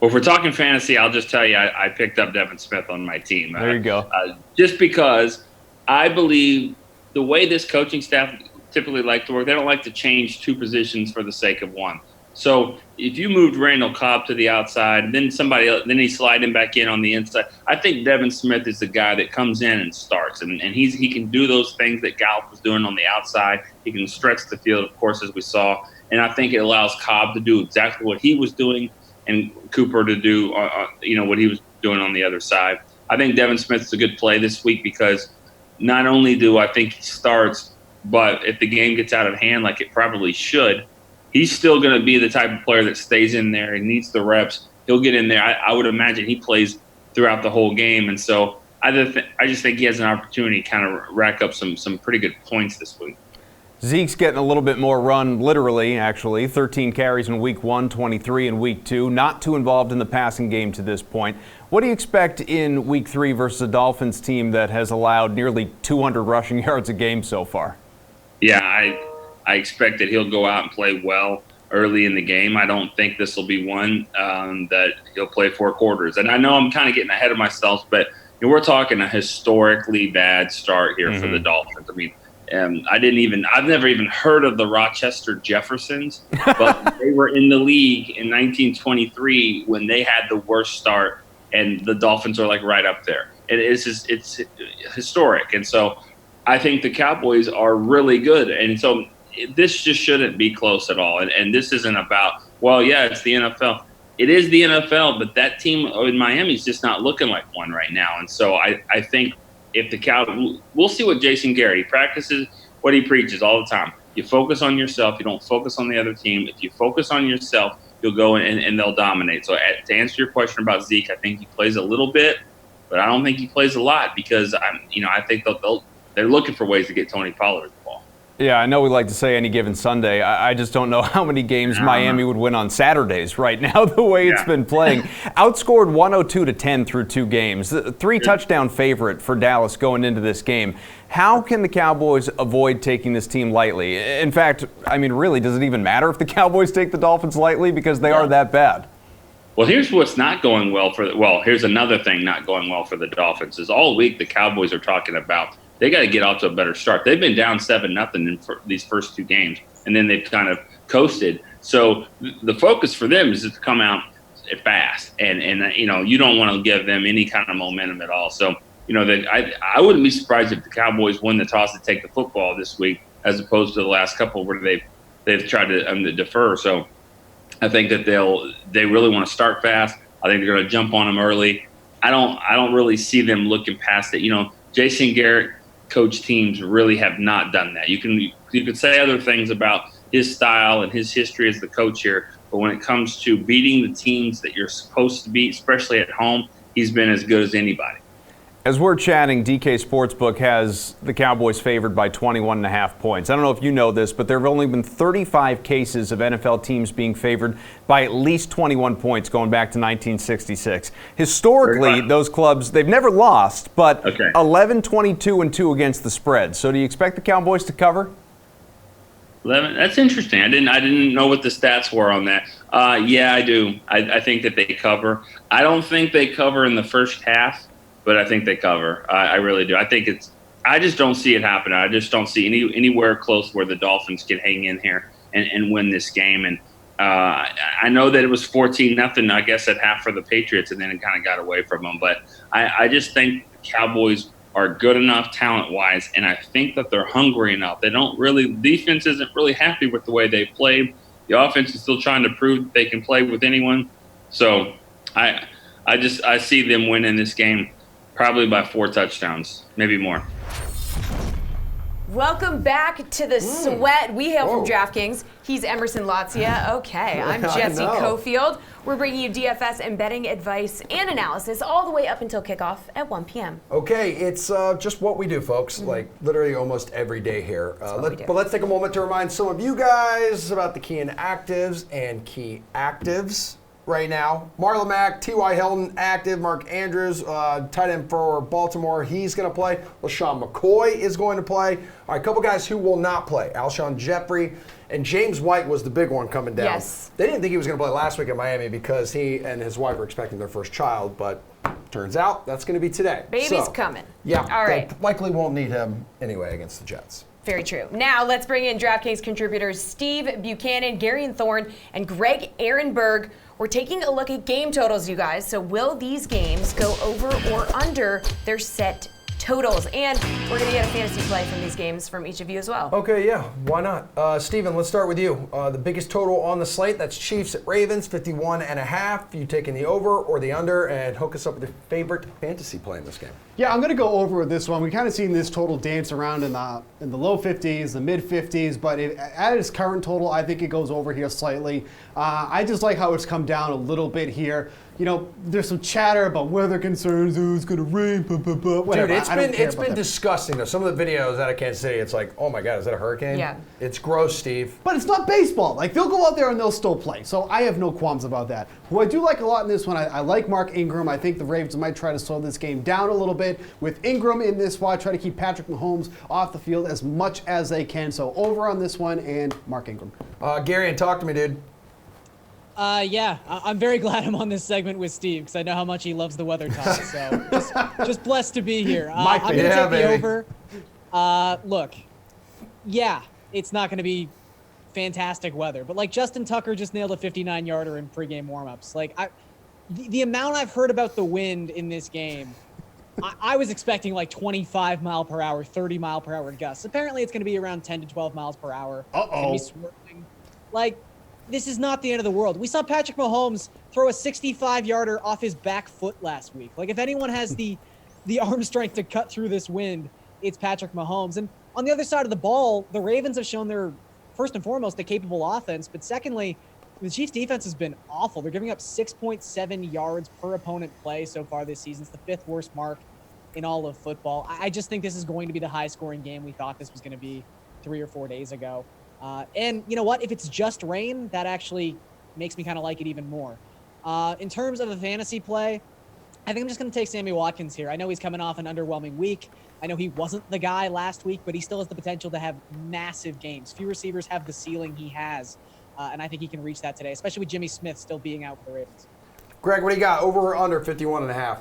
Speaker 13: Well, if we're talking fantasy, I'll just tell you I picked up Devin Smith on my team.
Speaker 5: There you go.
Speaker 13: Just because I believe the way this coaching staff typically like to work, they don't like to change 2 positions for the sake of one. So if you moved Randall Cobb to the outside, and then somebody else, then he slide him back in on the inside, I think Devin Smith is the guy that comes in and starts. And he can do those things that Gallup was doing on the outside. He can stretch the field, of course, as we saw. And I think it allows Cobb to do exactly what he was doing and Cooper to do, what he was doing on the other side. I think Devin Smith's a good play this week because not only do I think he starts, but if the game gets out of hand like it probably should, he's still going to be the type of player that stays in there and needs the reps. He'll get in there. I would imagine he plays throughout the whole game. And so I just think he has an opportunity to kind of rack up some pretty good points this week.
Speaker 5: Zeke's getting a little bit more run, literally, actually. 13 carries in week 1, 23 in week 2. Not too involved in the passing game to this point. What do you expect in week 3 versus a Dolphins team that has allowed nearly 200 rushing yards a game so far?
Speaker 13: Yeah, I expect that he'll go out and play well early in the game. I don't think this will be one that he'll play 4 quarters. And I know I'm kind of getting ahead of myself, but we're talking a historically bad start here for the Dolphins. I mean, I've never even heard of the Rochester Jeffersons, but they were in the league in 1923 when they had the worst start, and the Dolphins are like right up there. It's historic. And so I think the Cowboys are really good. And so this just shouldn't be close at all. And this isn't about, it's the NFL. It is the NFL, but that team in Miami is just not looking like one right now. And so I think if the Cowboys, we'll see what Jason Garrett, he practices what he preaches all the time. You focus on yourself. You don't focus on the other team. If you focus on yourself, you'll go and they'll dominate. So to answer your question about Zeke, I think he plays a little bit, but I don't think he plays a lot because I think they're looking for ways to get Tony Pollard the ball.
Speaker 5: Yeah, I know we like to say any given Sunday. I just don't know how many games Miami would win on Saturdays right now, the way it's been playing. Outscored 102-10 through 2 games. 3 touchdown favorite for Dallas going into this game. How can the Cowboys avoid taking this team lightly? In fact, I mean, really, does it even matter if the Cowboys take the Dolphins lightly because they are that bad?
Speaker 13: Well, here's what's not going well here's another thing not going well for the Dolphins is all week the Cowboys are talking about they got to get off to a better start. They've been down 7-0 in these first 2 games, and then they've kind of coasted. So the focus for them is to come out fast, and you don't want to give them any kind of momentum at all. So I wouldn't be surprised if the Cowboys win the toss to take the football this week, as opposed to the last couple where they've tried to defer. So I think that they really want to start fast. I think they're going to jump on them early. I don't really see them looking past it. Jason Garrett coach teams really have not done that. You could say other things about his style and his history as the coach here, but when it comes to beating the teams that you're supposed to beat, especially at home, he's been as good as anybody.
Speaker 5: As we're chatting, DK Sportsbook has the Cowboys favored by 21.5 points. I don't know if you know this, but there have only been 35 cases of NFL teams being favored by at least 21 points going back to 1966. Historically, those clubs, they've never lost, but 11, 22, and 2 against the spread. So do you expect the Cowboys to cover?
Speaker 13: 11. That's interesting. I didn't know what the stats were on that. Yeah, I do. I think that they cover. I don't think they cover in the first half, but I think they cover. I really do. I just don't see it happening. I just don't see anywhere close where the Dolphins can hang in here and win this game. And I know that it was 14-0, I guess, at half for the Patriots, and then it kind of got away from them. But I just think the Cowboys are good enough talent-wise, and I think that they're hungry enough. Defense isn't really happy with the way they played. The offense is still trying to prove that they can play with anyone. So I see them winning this game probably by 4 touchdowns, maybe more.
Speaker 2: Welcome back to the sweat. We hail from DraftKings. He's Emerson Lotzia. Okay, I'm Jessie Coffield. We're bringing you DFS and betting advice and analysis all the way up until kickoff at 1 p.m.
Speaker 1: Okay, it's just what we do, folks. Like literally almost every day here. But let's take a moment to remind some of you guys about the key inactives and key actives. Right now, Marlon Mack, T.Y. Hilton active, Mark Andrews, tight end for Baltimore, he's going to play. LaShawn McCoy is going to play. All right, a couple guys who will not play. Alshon Jeffrey and James White was the big one coming down.
Speaker 2: Yes.
Speaker 1: They didn't think he was going to play last week in Miami because he and his wife were expecting their first child, but turns out that's going to be today.
Speaker 2: Baby's coming.
Speaker 1: Yeah,
Speaker 2: all right.
Speaker 1: They likely won't need him anyway against the Jets.
Speaker 2: Very true. Now let's bring in DraftKings contributors Steve Buchanan, Gary Thorne, and Greg Ehrenberg. We're taking a look at game totals, you guys. So will these games go over or under their set totals? And we're going to get a fantasy play from these games from each of you as well.
Speaker 1: Okay, yeah, why not? Steven, let's start with you. The biggest total on the slate, that's Chiefs at Ravens, 51.5. You taking the over or the under, and hook us up with your favorite fantasy play in this game.
Speaker 4: Yeah, I'm going to go over with this one. We kind of seen this total dance around in the low 50s, the mid 50s, but at its current total, I think it goes over here slightly. I just like how it's come down a little bit here. You know, there's some chatter about weather concerns. Oh, it's going to rain. Whatever.
Speaker 1: Dude, it's been disgusting though. Some of the videos out of Kansas City, it's like, oh my God, is that a hurricane?
Speaker 2: Yeah.
Speaker 1: It's gross, Steve.
Speaker 4: But it's not baseball. Like, they'll go out there and they'll still play. So I have no qualms about that. Who I do like a lot in this one, I like Mark Ingram. I think the Ravens might try to slow this game down a little bit with Ingram in this spot, try to keep Patrick Mahomes off the field as much as they can. So over on this one and Mark Ingram.
Speaker 1: Gary, and talk to me, dude.
Speaker 12: Yeah, I'm very glad I'm on this segment with Steve because I know how much he loves the weather talk. So just blessed to be here. I'm going to take the over. Look, yeah, it's not going to be fantastic weather, but like Justin Tucker just nailed a 59-yarder in pregame warmups. Like the amount I've heard about the wind in this game, I was expecting like 25 mile per hour, 30 mile per hour gusts. Apparently, it's going to be around 10 to 12 miles per hour. It's going to be swirling. Like, this is not the end of the world. We saw Patrick Mahomes throw a 65-yarder off his back foot last week. Like, if anyone has the arm strength to cut through this wind, it's Patrick Mahomes. And on the other side of the ball, the Ravens have shown they're, first and foremost, a capable offense. But secondly, the Chiefs' defense has been awful. They're giving up 6.7 yards per opponent play so far this season. It's the 5th worst mark in all of football. I just think this is going to be the high-scoring game we thought this was going to be 3 or 4 days ago. And you know what? If it's just rain, that actually makes me kind of like it even more. In terms of a fantasy play, I think I'm just going to take Sammy Watkins here. I know he's coming off an underwhelming week. I know he wasn't the guy last week, but he still has the potential to have massive games. Few receivers have the ceiling he has, and I think he can reach that today, especially with Jimmy Smith still being out for the Ravens.
Speaker 1: Greg, what do you got? Over or under 51.5?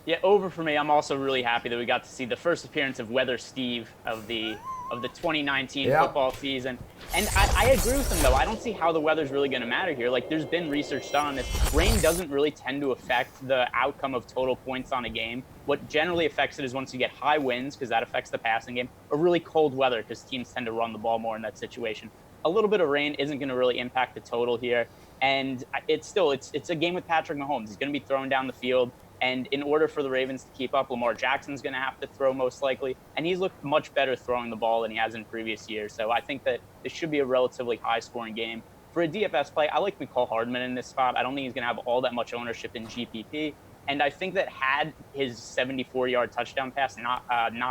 Speaker 11: Yeah, over for me. I'm also really happy that we got to see the first appearance of Weather Steve of the 2019 football season. And I agree with him, though. I don't see how the weather's really going to matter here. Like, there's been research done on this. Rain doesn't really tend to affect the outcome of total points on a game. What generally affects it is once you get high winds, because that affects the passing game, or really cold weather, because teams tend to run the ball more in that situation. A little bit of rain isn't going to really impact the total here. And it's a game with Patrick Mahomes. He's going to be throwing down the field. And in order for the Ravens to keep up, Lamar Jackson's going to have to throw most likely. And he's looked much better throwing the ball than he has in previous years. So I think that this should be a relatively high-scoring game. For a DFS play, I like Mecole Hardman in this spot. I don't think he's going to have all that much ownership in GPP. And I think that had his 74-yard touchdown pass not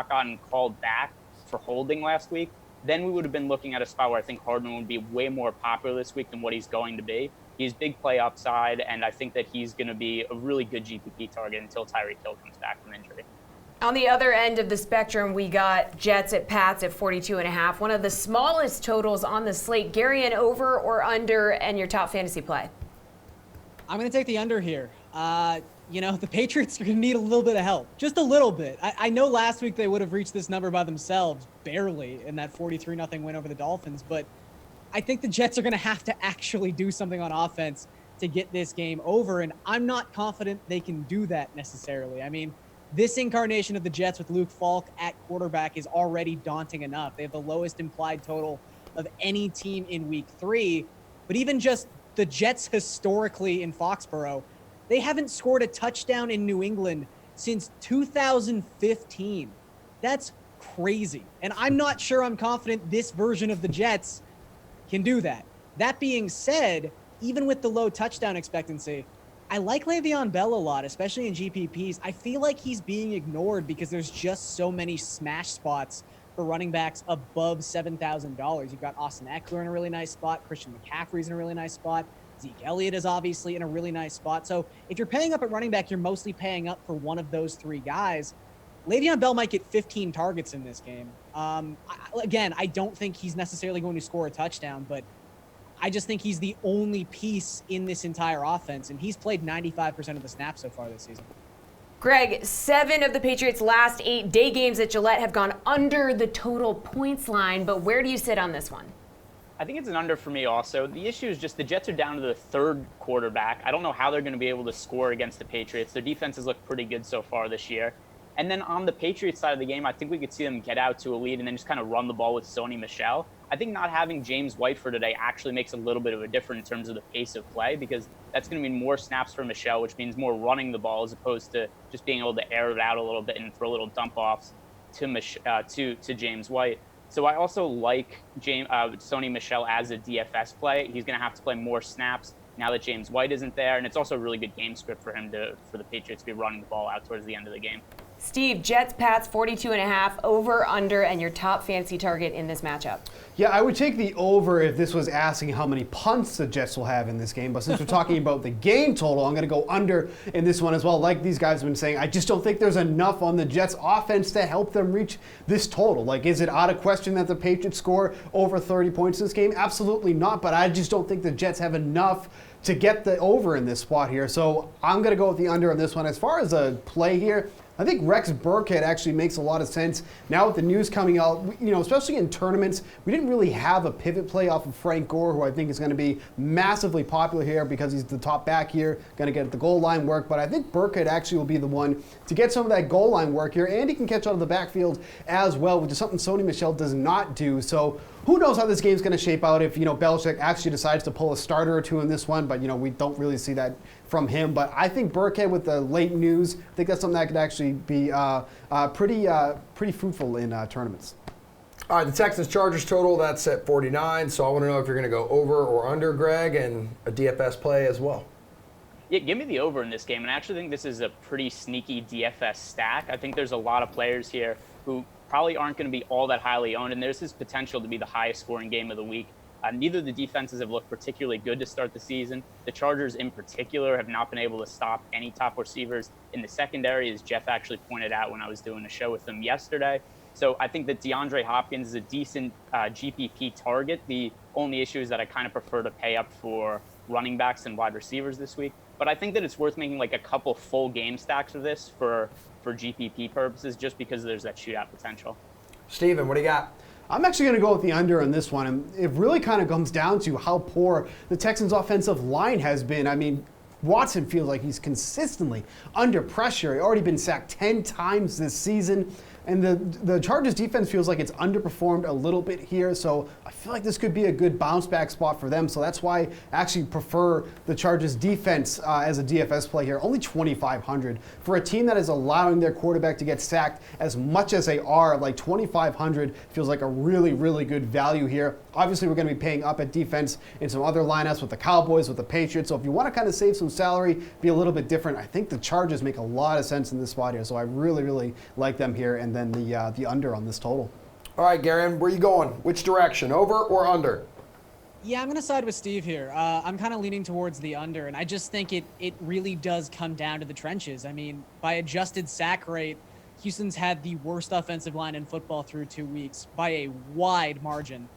Speaker 11: gotten called back for holding last week, then we would have been looking at a spot where I think Hardman would be way more popular this week than what he's going to be. He's big play upside, and I think that he's going to be a really good GPP target until Tyreek Hill comes back from injury.
Speaker 2: On the other end of the spectrum, we got Jets at Pats at 42.5, one of the smallest totals on the slate. Gary, an over or under, and your top fantasy play?
Speaker 12: I'm going to take the under here. The Patriots are going to need a little bit of help, just a little bit. I know last week they would have reached this number by themselves, barely, in that 43-0 win over the Dolphins, but I think the Jets are going to have to actually do something on offense to get this game over, and I'm not confident they can do that necessarily. I mean, this incarnation of the Jets with Luke Falk at quarterback is already daunting enough. They have the lowest implied total of any team in week 3, but even just the Jets historically in Foxborough, they haven't scored a touchdown in New England since 2015. That's crazy. And I'm not sure I'm confident this version of the Jets can do that. That being said, even with the low touchdown expectancy, I like Le'Veon Bell a lot, especially in GPPs. I feel like he's being ignored because there's just so many smash spots for running backs above $7,000. You've got Austin Eckler in a really nice spot. Christian McCaffrey's in a really nice spot. Zeke Elliott is obviously in a really nice spot. So if you're paying up at running back, you're mostly paying up for one of those 3 guys. Le'Veon Bell might get 15 targets in this game. Again, I don't think he's necessarily going to score a touchdown, but I just think he's the only piece in this entire offense, and he's played 95% of the snaps so far this season.
Speaker 2: Greg, 7 of the Patriots' last 8 day games at Gillette have gone under the total points line, but where do you sit on this one?
Speaker 11: I think it's an under for me also. The issue is just the Jets are down to the 3rd quarterback. I don't know how they're going to be able to score against the Patriots. Their defense has looked pretty good so far this year. And then on the Patriots side of the game, I think we could see them get out to a lead and then just kind of run the ball with Sony Michel. I think not having James White for today actually makes a little bit of a difference in terms of the pace of play, because that's going to mean more snaps for Michel, which means more running the ball as opposed to just being able to air it out a little bit and throw little dump offs to James White. So I also like Sony Michel as a DFS play. He's going to have to play more snaps now that James White isn't there, and it's also a really good game script for the Patriots to be running the ball out towards the end of the game.
Speaker 2: Steve, Jets, Pats, 42.5, over, under, and your top fantasy target in this matchup.
Speaker 4: Yeah, I would take the over if this was asking how many punts the Jets will have in this game. But since we're talking about the game total, I'm going to go under in this one as well. Like these guys have been saying, I just don't think there's enough on the Jets offense to help them reach this total. Like, is it out of question that the Patriots score over 30 points in this game? Absolutely not, but I just don't think the Jets have enough to get the over in this spot here. So I'm going to go with the under on this one. As far as a play here, I think Rex Burkhead actually makes a lot of sense. Now with the news coming out, especially in tournaments, we didn't really have a pivot play off of Frank Gore, who I think is going to be massively popular here because he's the top back here, going to get the goal line work. But I think Burkhead actually will be the one to get some of that goal line work here, and he can catch out of the backfield as well, which is something Sony Michel does not do. So who knows how this game's going to shape out if, Belichick actually decides to pull a starter or two in this one, but, we don't really see that from him. But I think Burkhead with the late news, I think that's something that could actually be pretty fruitful in tournaments.
Speaker 1: All right, the Texans-Chargers total, that's at 49, so I want to know if you're going to go over or under, Greg, and a DFS play as well.
Speaker 11: Yeah, give me the over in this game, and I actually think this is a pretty sneaky DFS stack. I think there's a lot of players here who probably aren't going to be all that highly owned, and there's this potential to be the highest scoring game of the week. Neither of the defenses have looked particularly good to start the season. The Chargers in particular have not been able to stop any top receivers in the secondary, as Jeff actually pointed out when I was doing a show with him yesterday. So I think that DeAndre Hopkins is a decent GPP target. The only issue is that I kind of prefer to pay up for running backs and wide receivers this week. But I think that it's worth making like a couple full game stacks of this for GPP purposes, just because there's that shootout potential.
Speaker 1: Steven, what do you got?
Speaker 4: I'm actually going to go with the under on this one. And it really kind of comes down to how poor the Texans' offensive line has been. I mean, Watson feels like he's consistently under pressure. He's already been sacked 10 times this season. And the Chargers defense feels like it's underperformed a little bit here, so I feel like this could be a good bounce back spot for them. So that's why I actually prefer the Chargers defense as a DFS play here. Only 2,500 for a team that is allowing their quarterback to get sacked as much as they are. Like 2,500 feels like a really, really good value here. Obviously, we're going to be paying up at defense in some other lineups with the Cowboys, with the Patriots. So if you want to kind of save some salary, be a little bit different, I think the Chargers make a lot of sense in this spot here. So I really, really like them here. And then the under on this total.
Speaker 1: All right, Garion, where are you going? Which direction, over or under?
Speaker 12: Yeah, I'm going to side with Steve here. I'm kind of leaning towards the under, and I just think it really does come down to the trenches. I mean, by adjusted sack rate, Houston's had the worst offensive line in football through 2 weeks by a wide margin.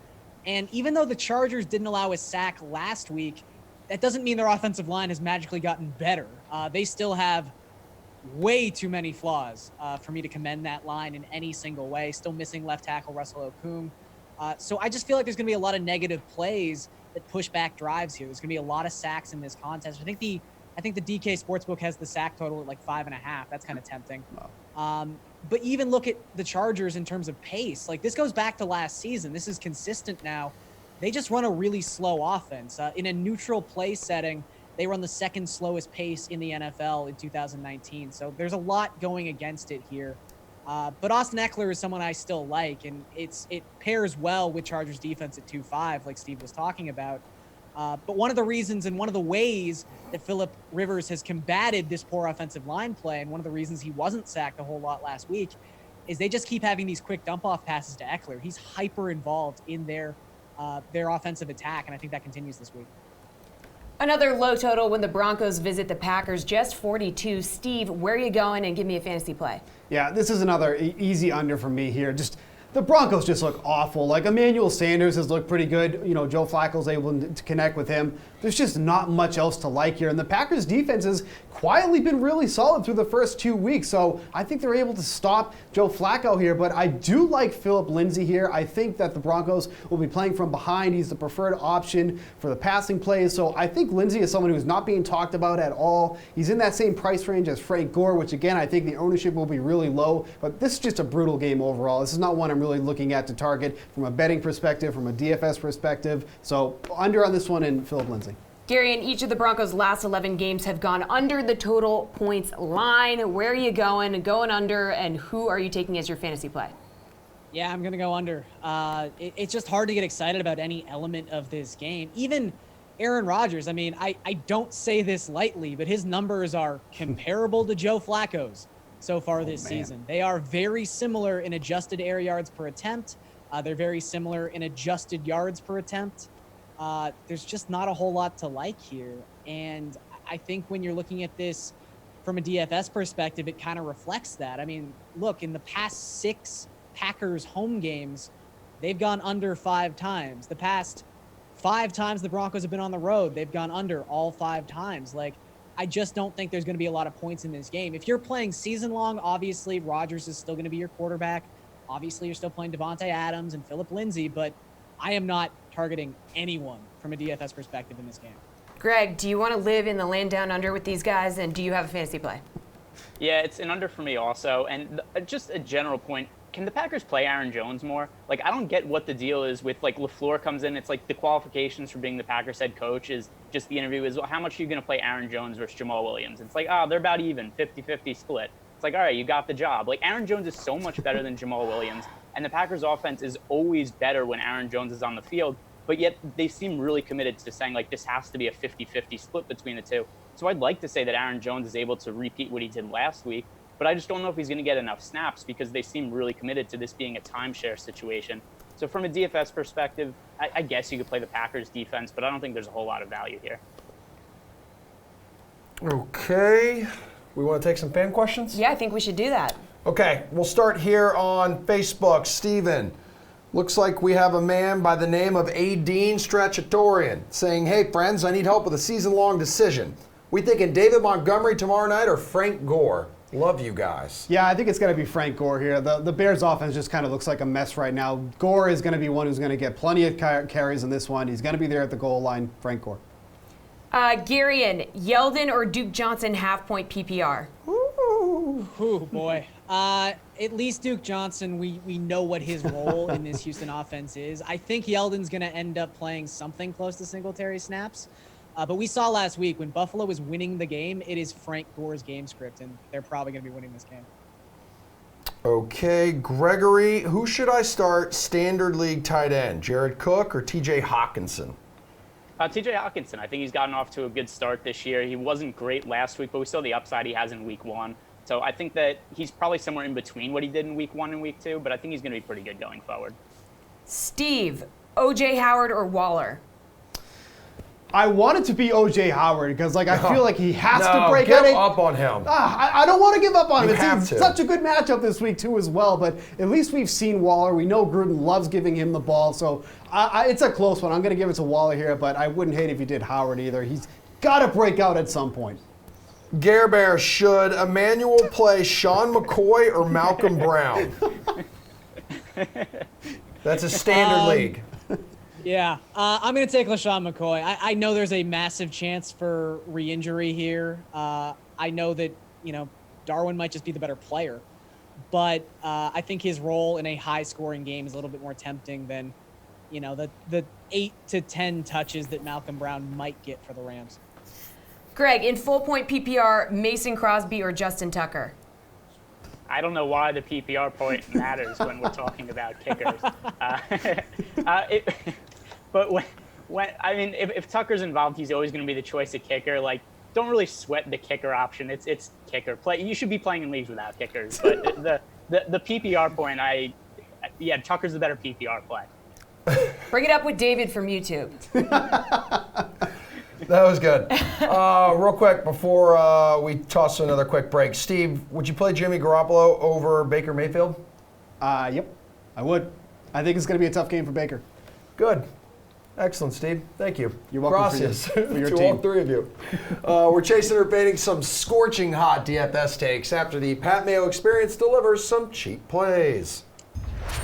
Speaker 12: And even though the Chargers didn't allow a sack last week, that doesn't mean their offensive line has magically gotten better. They still have way too many flaws for me to commend that line in any single way. Still missing left tackle Russell Okung. So I just feel like there's going to be a lot of negative plays that push back drives here. There's going to be a lot of sacks in this contest. I think the DK Sportsbook has the sack total at like 5.5. That's kind of tempting. But even look at the Chargers in terms of pace. Like, this goes back to last season. This is consistent now. They just run a really slow offense. In a neutral play setting, they run the second slowest pace in the NFL in 2019. So there's a lot going against it here. But Austin Eckler is someone I still like, and it pairs well with Chargers defense at 2.5, like Steve was talking about. But one of the reasons and one of the ways that Phillip Rivers has combated this poor offensive line play, and one of the reasons he wasn't sacked a whole lot last week, is they just keep having these quick dump-off passes to Eckler. He's hyper involved in their offensive attack, and I think that continues this week.
Speaker 2: Another low total when the Broncos visit the Packers, just 42. Steve, where are you going, and give me a fantasy play?
Speaker 4: Yeah, this is another easy under for me here. Just the Broncos just look awful. Like, Emmanuel Sanders has looked pretty good. You know, Joe Flacco's able to connect with him. There's just not much else to like here. And the Packers defense has quietly been really solid through the first 2 weeks. So I think they're able to stop Joe Flacco here. But I do like Phillip Lindsay here. I think that the Broncos will be playing from behind. He's the preferred option for the passing plays. So I think Lindsay is someone who's not being talked about at all. He's in that same price range as Frank Gore, which again, I think the ownership will be really low. But this is just a brutal game overall. This is not one I'm really looking at to target from a betting perspective, from a DFS perspective. So under on this one and Phillip Lindsay.
Speaker 2: Gary, in each of the Broncos' last 11 games have gone under the total points line. Where are you going? Going under, and who are you taking as your fantasy play?
Speaker 12: Yeah, I'm going to go under. It's just hard to get excited about any element of this game. Even Aaron Rodgers, I mean, I don't say this lightly, but his numbers are comparable to Joe Flacco's so far this season. They are very similar in adjusted air yards per attempt. They're very similar in adjusted yards per attempt. There's just not a whole lot to like here. And I think when you're looking at this from a DFS perspective, it kind of reflects that. I mean, look, in the past 6 Packers home games, they've gone under 5 times. The past 5 times the Broncos have been on the road, they've gone under all 5 times. Like, I just don't think there's going to be a lot of points in this game. If you're playing season long, obviously Rodgers is still going to be your quarterback. Obviously, you're still playing Devontae Adams and Phillip Lindsay, but I am not targeting anyone from a DFS perspective in this game.
Speaker 2: Greg, do you want to live in the land down under with these guys, and do you have a fantasy play?
Speaker 11: Yeah, it's an under for me also. And just a general point, can the Packers play Aaron Jones more? Like, I don't get what the deal is with, like, LaFleur comes in. It's like the qualifications for being the Packers head coach is just the interview is, well, how much are you going to play Aaron Jones versus Jamal Williams? It's like, they're about even, 50-50 split. It's like, all right, you got the job. Like, Aaron Jones is so much better than Jamal Williams, and the Packers offense is always better when Aaron Jones is on the field, but yet they seem really committed to saying, like, this has to be a 50-50 split between the two. So I'd like to say that Aaron Jones is able to repeat what he did last week, but I just don't know if he's going to get enough snaps because they seem really committed to this being a timeshare situation. So from a DFS perspective, I guess you could play the Packers defense, but I don't think there's a whole lot of value here.
Speaker 1: Okay. We want to take some fan questions?
Speaker 2: Yeah, I think we should do that.
Speaker 1: Okay, we'll start here on Facebook. Steven, looks like we have a man by the name of A. Dean Stretchatorian saying, hey, friends, I need help with a season-long decision. We thinking David Montgomery tomorrow night or Frank Gore? Love you guys.
Speaker 4: Yeah, I think it's going to be Frank Gore here. The Bears offense just kind of looks like a mess right now. Gore is going to be one who's going to get plenty of carries in this one. He's going to be there at the goal line. Frank Gore.
Speaker 2: Garion, Yeldon or Duke Johnson half-point PPR?
Speaker 1: Ooh.
Speaker 12: Oh boy. At least Duke Johnson, we know what his role in this Houston offense is. I think Yeldon's going to end up playing something close to Singletary snaps. But we saw last week when Buffalo was winning the game, it is Frank Gore's game script, and they're probably going to be winning this game.
Speaker 1: Okay, Gregory, who should I start standard league tight end? Jared Cook or TJ Hawkinson?
Speaker 11: TJ Hawkinson, I think he's gotten off to a good start this year. He wasn't great last week, but we saw the upside he has in week 1. So I think that he's probably somewhere in between what he did in week 1 and week 2, but I think he's going to be pretty good going forward.
Speaker 2: Steve, O.J. Howard or Waller?
Speaker 4: I want it to be O.J. Howard because, I feel like he has to break
Speaker 1: out.
Speaker 4: Give
Speaker 1: up on him.
Speaker 4: I don't want to give up on him.
Speaker 1: It's
Speaker 4: such a good matchup this week, too, as well. But at least we've seen Waller. We know Gruden loves giving him the ball. So it's a close one. I'm going to give it to Waller here, but I wouldn't hate if he did Howard either. He's got to break out at some point.
Speaker 1: Gare Bear, should Emmanuel play Sean McCoy or Malcolm Brown? That's a standard league.
Speaker 12: Yeah, I'm going to take LaShawn McCoy. I know there's a massive chance for re-injury here. I know that, Darwin might just be the better player. But I think his role in a high-scoring game is a little bit more tempting than, the 8 to 10 touches that Malcolm Brown might get for the Rams.
Speaker 2: Greg, in full-point PPR, Mason Crosby or Justin Tucker?
Speaker 11: I don't know why the PPR point matters when we're talking about kickers. But if Tucker's involved, he's always going to be the choice of kicker. Don't really sweat the kicker option. It's kicker play. You should be playing in leagues without kickers. But the PPR point, Tucker's the better PPR play.
Speaker 2: Bring it up with David from YouTube.
Speaker 1: That was good. Real quick, before we toss another quick break, Steve, would you play Jimmy Garoppolo over Baker Mayfield?
Speaker 4: Yep, I would. I think it's going to be a tough game for Baker.
Speaker 1: Good. Excellent, Steve. Thank you.
Speaker 4: You're welcome
Speaker 1: for
Speaker 4: your
Speaker 1: to
Speaker 4: team.
Speaker 1: all three of you. We're chasing or baiting some scorching hot DFS takes after the Pat Mayo Experience delivers some cheap plays.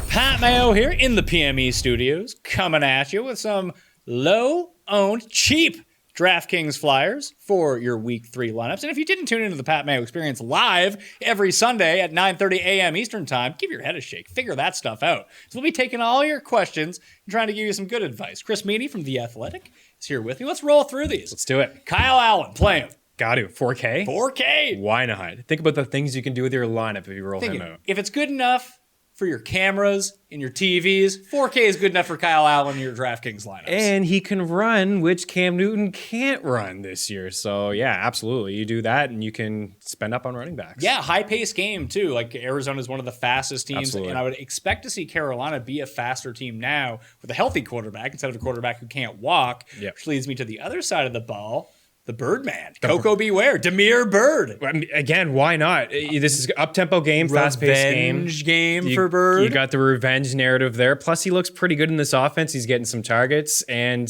Speaker 14: Pat Mayo here in the PME studios, coming at you with some low-owned, cheap DraftKings flyers for your Week 3 lineups. And if you didn't tune into the Pat Mayo Experience live every Sunday at 9:30 a.m. Eastern Time, give your head a shake. Figure that stuff out. So we'll be taking all your questions and trying to give you some good advice. Chris Meany from The Athletic is here with me. Let's roll through these.
Speaker 15: Let's do it.
Speaker 14: Kyle Allen, play him.
Speaker 15: Got to. 4K?
Speaker 14: 4K.
Speaker 15: Why not? Think about the things you can do with your lineup if you roll him out.
Speaker 14: If it's good enough for your cameras and your TVs, 4K is good enough for Kyle Allen in your DraftKings lineups.
Speaker 15: And he can run, which Cam Newton can't run this year. So, yeah, absolutely. You do that, and you can spend up on running backs.
Speaker 14: Yeah, high-paced game, too. Arizona is one of the fastest teams,
Speaker 15: Absolutely.
Speaker 14: And I would expect to see Carolina be a faster team now with a healthy quarterback instead of a quarterback who can't walk, which leads me to the other side of the ball. The Birdman. Coco Beware. Demir Bird.
Speaker 15: Again, why not? This is up-tempo game, fast-paced game.
Speaker 14: Revenge game for Bird.
Speaker 15: You got the revenge narrative there. Plus, he looks pretty good in this offense. He's getting some targets. And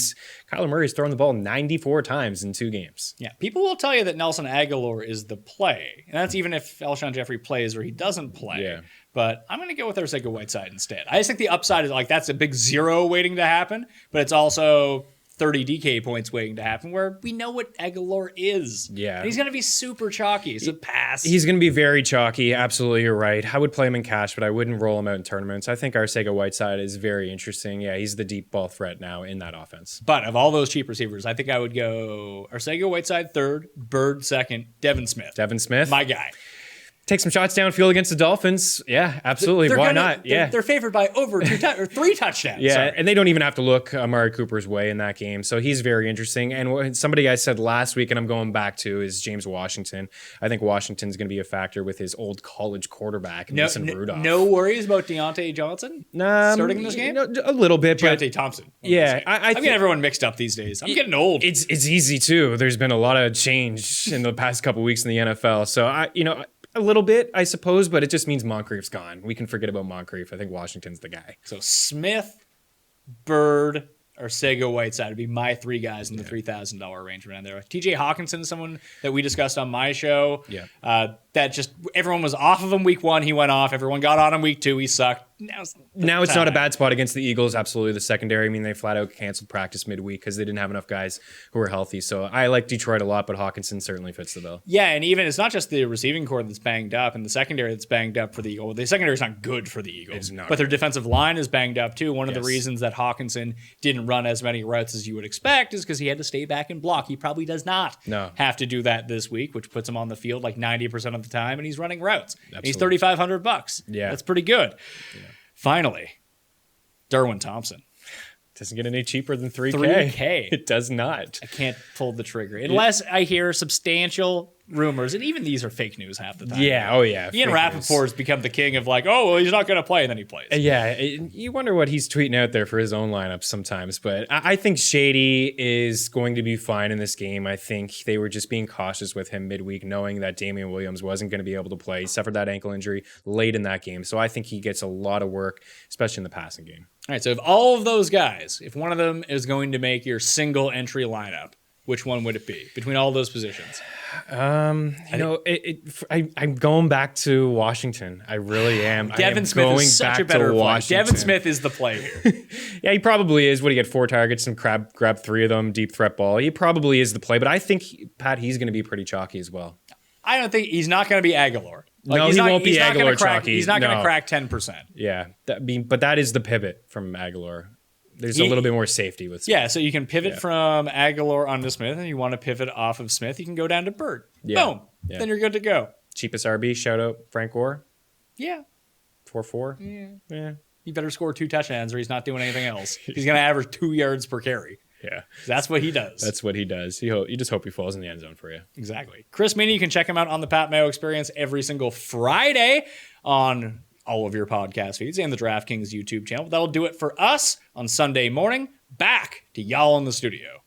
Speaker 15: Kyler Murray's throwing the ball 94 times in 2 games.
Speaker 14: Yeah, people will tell you that Nelson Aguilar is the play. And that's even if Alshon Jeffrey plays or he doesn't play.
Speaker 15: Yeah.
Speaker 14: But I'm going to go with Arcega-Whiteside instead. I just think the upside is that's a big 0 waiting to happen. But it's also 30 DK points waiting to happen, where we know what Aguilar is.
Speaker 15: Yeah.
Speaker 14: And he's going to be super chalky. It's a pass.
Speaker 15: He's going to be very chalky. Absolutely, you're right. I would play him in cash, but I wouldn't roll him out in tournaments. I think Arcega-Whiteside is very interesting. Yeah, he's the deep ball threat now in that offense.
Speaker 14: But of all those cheap receivers, I think I would go Arcega-Whiteside 3rd, Bird 2nd, Devin Smith.
Speaker 15: Devin Smith?
Speaker 14: My guy.
Speaker 15: Take some shots downfield against the Dolphins. Yeah, absolutely. Why not? Yeah.
Speaker 14: They're favored by over 3 touchdowns.
Speaker 15: Yeah,
Speaker 14: Sorry.
Speaker 15: and they don't even have to look Amari Cooper's way in that game. So he's very interesting. And somebody I said last week, and I'm going back to, is James Washington. I think Washington's going to be a factor with his old college quarterback, Mason Rudolph.
Speaker 14: No worries about Deontay Johnson starting in this game?
Speaker 15: A little bit.
Speaker 14: Deontay Thompson.
Speaker 15: Yeah.
Speaker 14: I'm getting everyone mixed up these days. I'm getting old.
Speaker 15: It's easy, too. There's been a lot of change in the past couple weeks in the NFL. So, a little bit, I suppose, but it just means Moncrief's gone. We can forget about Moncrief. I think Washington's the guy.
Speaker 14: So Smith, Bird, Arcega-Whiteside would be my 3 guys in the $3,000 range around there. TJ Hawkinson is someone that we discussed on my show.
Speaker 15: Yeah.
Speaker 14: That just everyone was off of him week 1. He went off. Everyone got on him week 2. He sucked.
Speaker 15: Now it's not a bad spot against the Eagles. Absolutely. The secondary, I mean, they flat out canceled practice midweek because they didn't have enough guys who were healthy. So I like Detroit a lot, but Hawkinson certainly fits the bill.
Speaker 14: Yeah, and even it's not just the receiving core that's banged up and the secondary that's banged up for the Eagles. The secondary is not good for the Eagles, but their defensive line is banged up too. One of the reasons that Hawkinson didn't run as many routes as you would expect is because he had to stay back and block. He probably does not have to do that this week, which puts him on the field like 90% of the time, and he's running routes. And he's $3,500. Yeah, that's pretty good. Yeah. Finally, Derwin Thompson.
Speaker 15: Doesn't get any cheaper than 3K. It does not.
Speaker 14: I can't pull the trigger unless I hear substantial rumors, and even these are fake news half the time.
Speaker 15: Yeah, oh yeah.
Speaker 14: Ian Rappaport's become the king of like, oh, well, he's not going to play, and then he plays.
Speaker 15: Yeah, you wonder what he's tweeting out there for his own lineup sometimes, but I think Shady is going to be fine in this game. I think they were just being cautious with him midweek, knowing that Damian Williams wasn't going to be able to play. He suffered that ankle injury late in that game, so I think he gets a lot of work, especially in the passing game.
Speaker 14: All right, so if all of those guys, if one of them is going to make your single entry lineup, which one would it be between all those positions?
Speaker 15: I'm going back to Washington. I really am.
Speaker 14: Devin Smith is such a better play. Devin Smith is the play here.
Speaker 15: Yeah, he probably is. What, he get 4 targets and grab 3 of them, deep threat ball. He probably is the play, but I think, Pat, he's going to be pretty chalky as well.
Speaker 14: I don't think he's not going to be Aguilar.
Speaker 15: Like, no, he won't be Aguilar chalky.
Speaker 14: He's not going to crack 10%.
Speaker 15: Yeah, but that is the pivot from Aguilar. There's a little bit more safety with Smith.
Speaker 14: Yeah, so you can pivot from Aguilar onto Smith, and you want to pivot off of Smith, you can go down to Bird.
Speaker 15: Yeah.
Speaker 14: Boom. Yeah. Then you're good to go.
Speaker 15: Cheapest RB, shout out Frank Gore.
Speaker 14: Yeah.
Speaker 15: 4-4.
Speaker 14: Yeah. He better score 2 touchdowns or he's not doing anything else. He's going to average 2 yards per carry.
Speaker 15: Yeah.
Speaker 14: That's what he does.
Speaker 15: That's what he does. You just hope he falls in the end zone for you.
Speaker 14: Exactly. Chris Meany, you can check him out on the Pat Mayo Experience every single Friday on all of your podcast feeds and the DraftKings YouTube channel. That'll do it for us on Sunday morning. Back to y'all in the studio.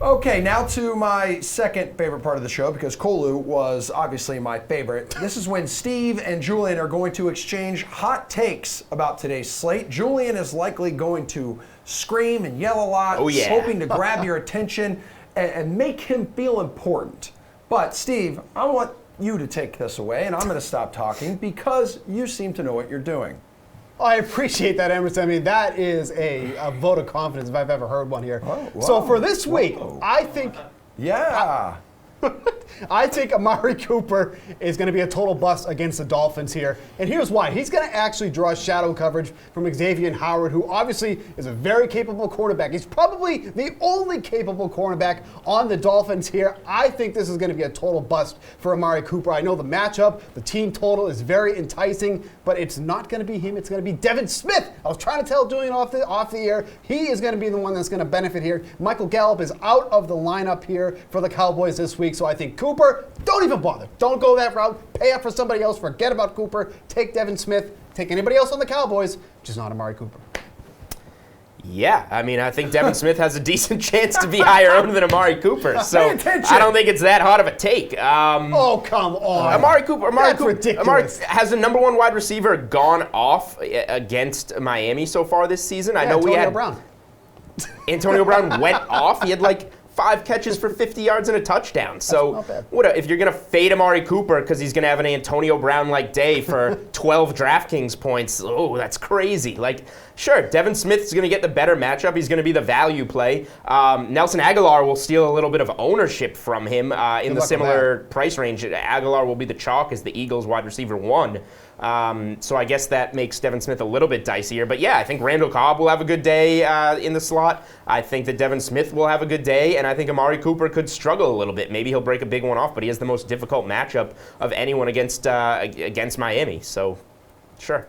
Speaker 1: Okay, now to my second favorite part of the show, because Kolu was obviously my favorite. This is when Steve and Julian are going to exchange hot takes about today's slate. Julian is likely going to scream and yell a lot, hoping to grab your attention and make him feel important. But Steve, I want you to take this away, and I'm going to stop talking because you seem to know what you're doing.
Speaker 4: I appreciate that, Emerson. I mean, that is a vote of confidence if I've ever heard one here.
Speaker 1: Oh, wow.
Speaker 4: So for this week, I think...
Speaker 1: Yeah.
Speaker 4: I think Amari Cooper is going to be a total bust against the Dolphins here. And here's why. He's going to actually draw shadow coverage from Xavier Howard, who obviously is a very capable quarterback. He's probably the only capable cornerback on the Dolphins here. I think this is going to be a total bust for Amari Cooper. I know the matchup, the team total is very enticing, but it's not going to be him. It's going to be Devin Smith. I was trying to tell Julian off the air. He is going to be the one that's going to benefit here. Michael Gallup is out of the lineup here for the Cowboys this week, so I think Cooper, don't even bother. Don't go that route. Pay up for somebody else. Forget about Cooper. Take Devin Smith. Take anybody else on the Cowboys, just not Amari Cooper.
Speaker 3: Yeah, I mean, I think Devin Smith has a decent chance to be higher owned than Amari Cooper. So I don't think it's that hot of a take.
Speaker 4: Oh, come on.
Speaker 3: Amari Cooper.
Speaker 4: That's ridiculous.
Speaker 3: Has the number 1 wide receiver gone off against Miami so far this season? I know
Speaker 4: Antonio Brown.
Speaker 3: Antonio Brown went off. He had like 5 catches for 50 yards and a touchdown. So if you're going to fade Amari Cooper because he's going to have an Antonio Brown-like day for 12 DraftKings points, that's crazy. Like, sure, Devin Smith's going to get the better matchup. He's going to be the value play. Nelson Aguilar will steal a little bit of ownership from him in the similar price range. Aguilar will be the chalk as the Eagles wide receiver 1. So I guess that makes Devin Smith a little bit dicier. But yeah, I think Randall Cobb will have a good day in the slot. I think that Devin Smith will have a good day. And I think Amari Cooper could struggle a little bit. Maybe he'll break a big one off, but he has the most difficult matchup of anyone against Miami. So, sure.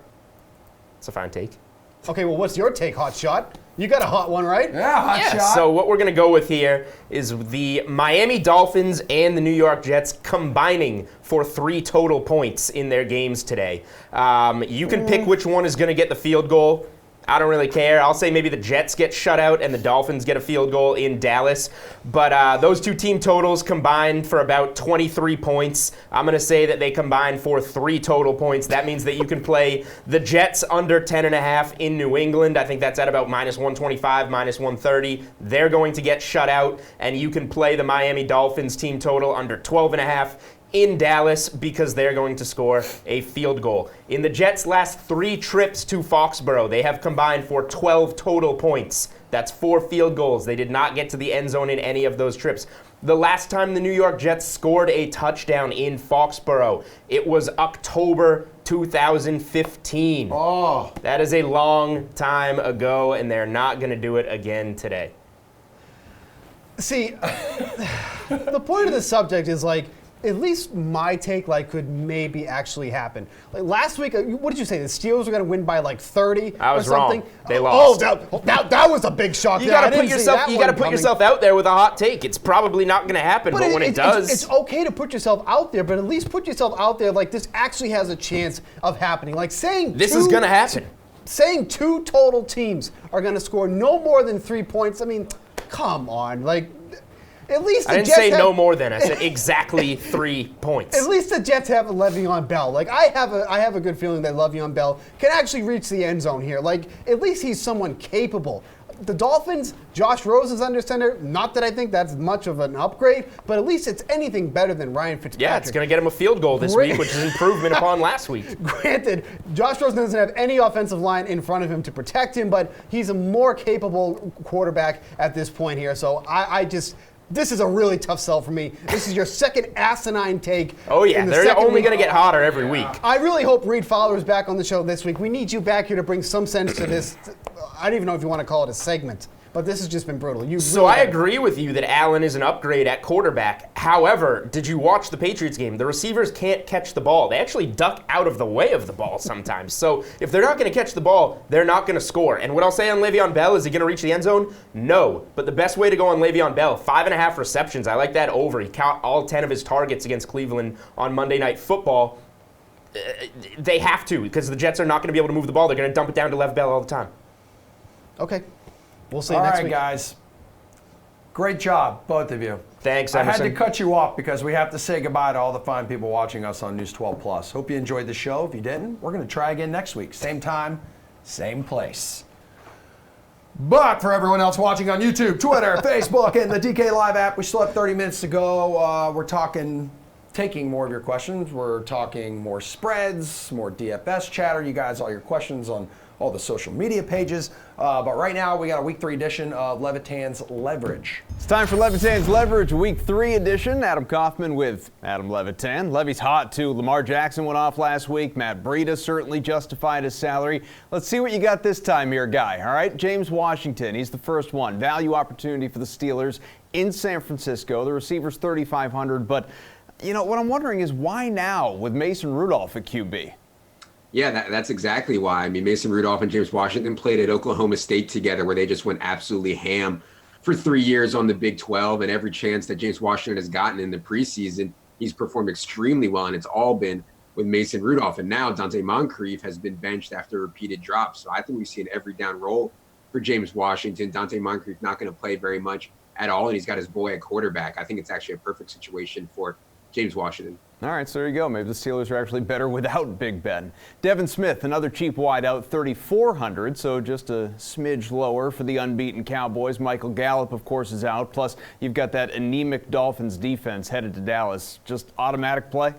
Speaker 3: It's a fine take.
Speaker 4: Okay, well, what's your take, Hot Shot? You got a hot one, right?
Speaker 1: Yeah, hot shot.
Speaker 3: So what we're going to go with here is the Miami Dolphins and the New York Jets combining for 3 total points in their games today. You can pick which one is going to get the field goal. I don't really care. I'll say maybe the Jets get shut out and the Dolphins get a field goal in Dallas. But those 2 team totals combined for about 23 points. I'm going to say that they combine for 3 total points. That means that you can play the Jets under 10.5 in New England. I think that's at about -125, -130. They're going to get shut out. And you can play the Miami Dolphins team total under 12.5 in Dallas because they're going to score a field goal. In the Jets' last 3 trips to Foxborough, they have combined for 12 total points. That's 4 field goals. They did not get to the end zone in any of those trips. The last time the New York Jets scored a touchdown in Foxborough, it was October 2015.
Speaker 1: Oh.
Speaker 3: That is a long time ago, and they're not going to do it again today.
Speaker 4: See, the point of the subject is like, at least my take could maybe actually happen. Like last week, what did you say? The Steelers were going to win by 30
Speaker 3: I was
Speaker 4: or something?
Speaker 3: wrong. They lost.
Speaker 4: Oh, that was a big shock.
Speaker 3: You got to put yourself out there with a hot take. It's probably not going to happen, but when it does,
Speaker 4: it's okay to put yourself out there. But at least put yourself out there like this actually has a chance of happening. Like saying
Speaker 3: this is going to happen.
Speaker 4: Saying 2 total teams are going to score no more than 3 points. I mean, come on, At least
Speaker 3: I didn't say no more than. I said exactly 3 points.
Speaker 4: At least the Jets have Le'Veon Bell. I have a good feeling that Le'Veon Bell can actually reach the end zone here. At least he's someone capable. The Dolphins, Josh Rosen's under center. Not that I think that's much of an upgrade, but at least it's anything better than Ryan Fitzpatrick.
Speaker 3: Yeah, it's going to get him a field goal this week, which is improvement upon last week.
Speaker 4: Granted, Josh Rosen doesn't have any offensive line in front of him to protect him, but he's a more capable quarterback at this point here. So this is a really tough sell for me. This is your second asinine take.
Speaker 3: Oh, yeah. They're only going to get hotter every week.
Speaker 4: I really hope Reed Fowler is back on the show this week. We need you back here to bring some sense to this. I don't even know if you want to call it a segment, but this has just been brutal.
Speaker 3: I agree with you that Allen is an upgrade at quarterback. However, did you watch the Patriots game? The receivers can't catch the ball. They actually duck out of the way of the ball sometimes. So if they're not going to catch the ball, they're not going to score. And what I'll say on Le'Veon Bell, is he going to reach the end zone? No. But the best way to go on Le'Veon Bell, 5.5 receptions. I like that over. He caught all 10 of his targets against Cleveland on Monday Night Football. They have to, because the Jets are not going to be able to move the ball. They're going to dump it down to Lev Bell all the time.
Speaker 4: Okay. We'll see you next week.
Speaker 1: All right, guys. Great job, both of you.
Speaker 3: Thanks,
Speaker 1: I
Speaker 3: Emerson.
Speaker 1: had to cut you off because we have to say goodbye to all the fine people watching us on News 12 Plus. Hope you enjoyed the show. If you didn't, we're going to try again next week. Same time, same place. But for everyone else watching on YouTube, Twitter, Facebook, and the DK Live app, we still have 30 minutes to go. We're taking more of your questions. We're talking more spreads, more DFS chatter. You guys, all your questions on all the social media pages. But right now, we got a Week 3 edition of Levitan's Leverage.
Speaker 5: It's time for Levitan's Leverage Week 3 edition. Adam Kaufman with Adam Levitan. Levy's hot, too. Lamar Jackson went off last week. Matt Breida certainly justified his salary. Let's see what you got this time here, guy. All right, James Washington. He's the first one. Value opportunity for the Steelers in San Francisco. The receiver's 3,500. But, what I'm wondering is why now with Mason Rudolph at QB?
Speaker 16: Yeah, that's exactly why. I mean, Mason Rudolph and James Washington played at Oklahoma State together where they just went absolutely ham for 3 years on the Big 12, and every chance that James Washington has gotten in the preseason, he's performed extremely well, and it's all been with Mason Rudolph. And now Dante Moncrief has been benched after repeated drops. So I think we see an every down role for James Washington. Dante Moncrief not going to play very much at all, and he's got his boy at quarterback. I think it's actually a perfect situation for James Washington.
Speaker 5: All right, so there you go. Maybe the Steelers are actually better without Big Ben. Devin Smith, another cheap wideout, 3,400, so just a smidge lower for the unbeaten Cowboys. Michael Gallup, of course, is out. Plus, you've got that anemic Dolphins defense headed to Dallas. Just automatic play?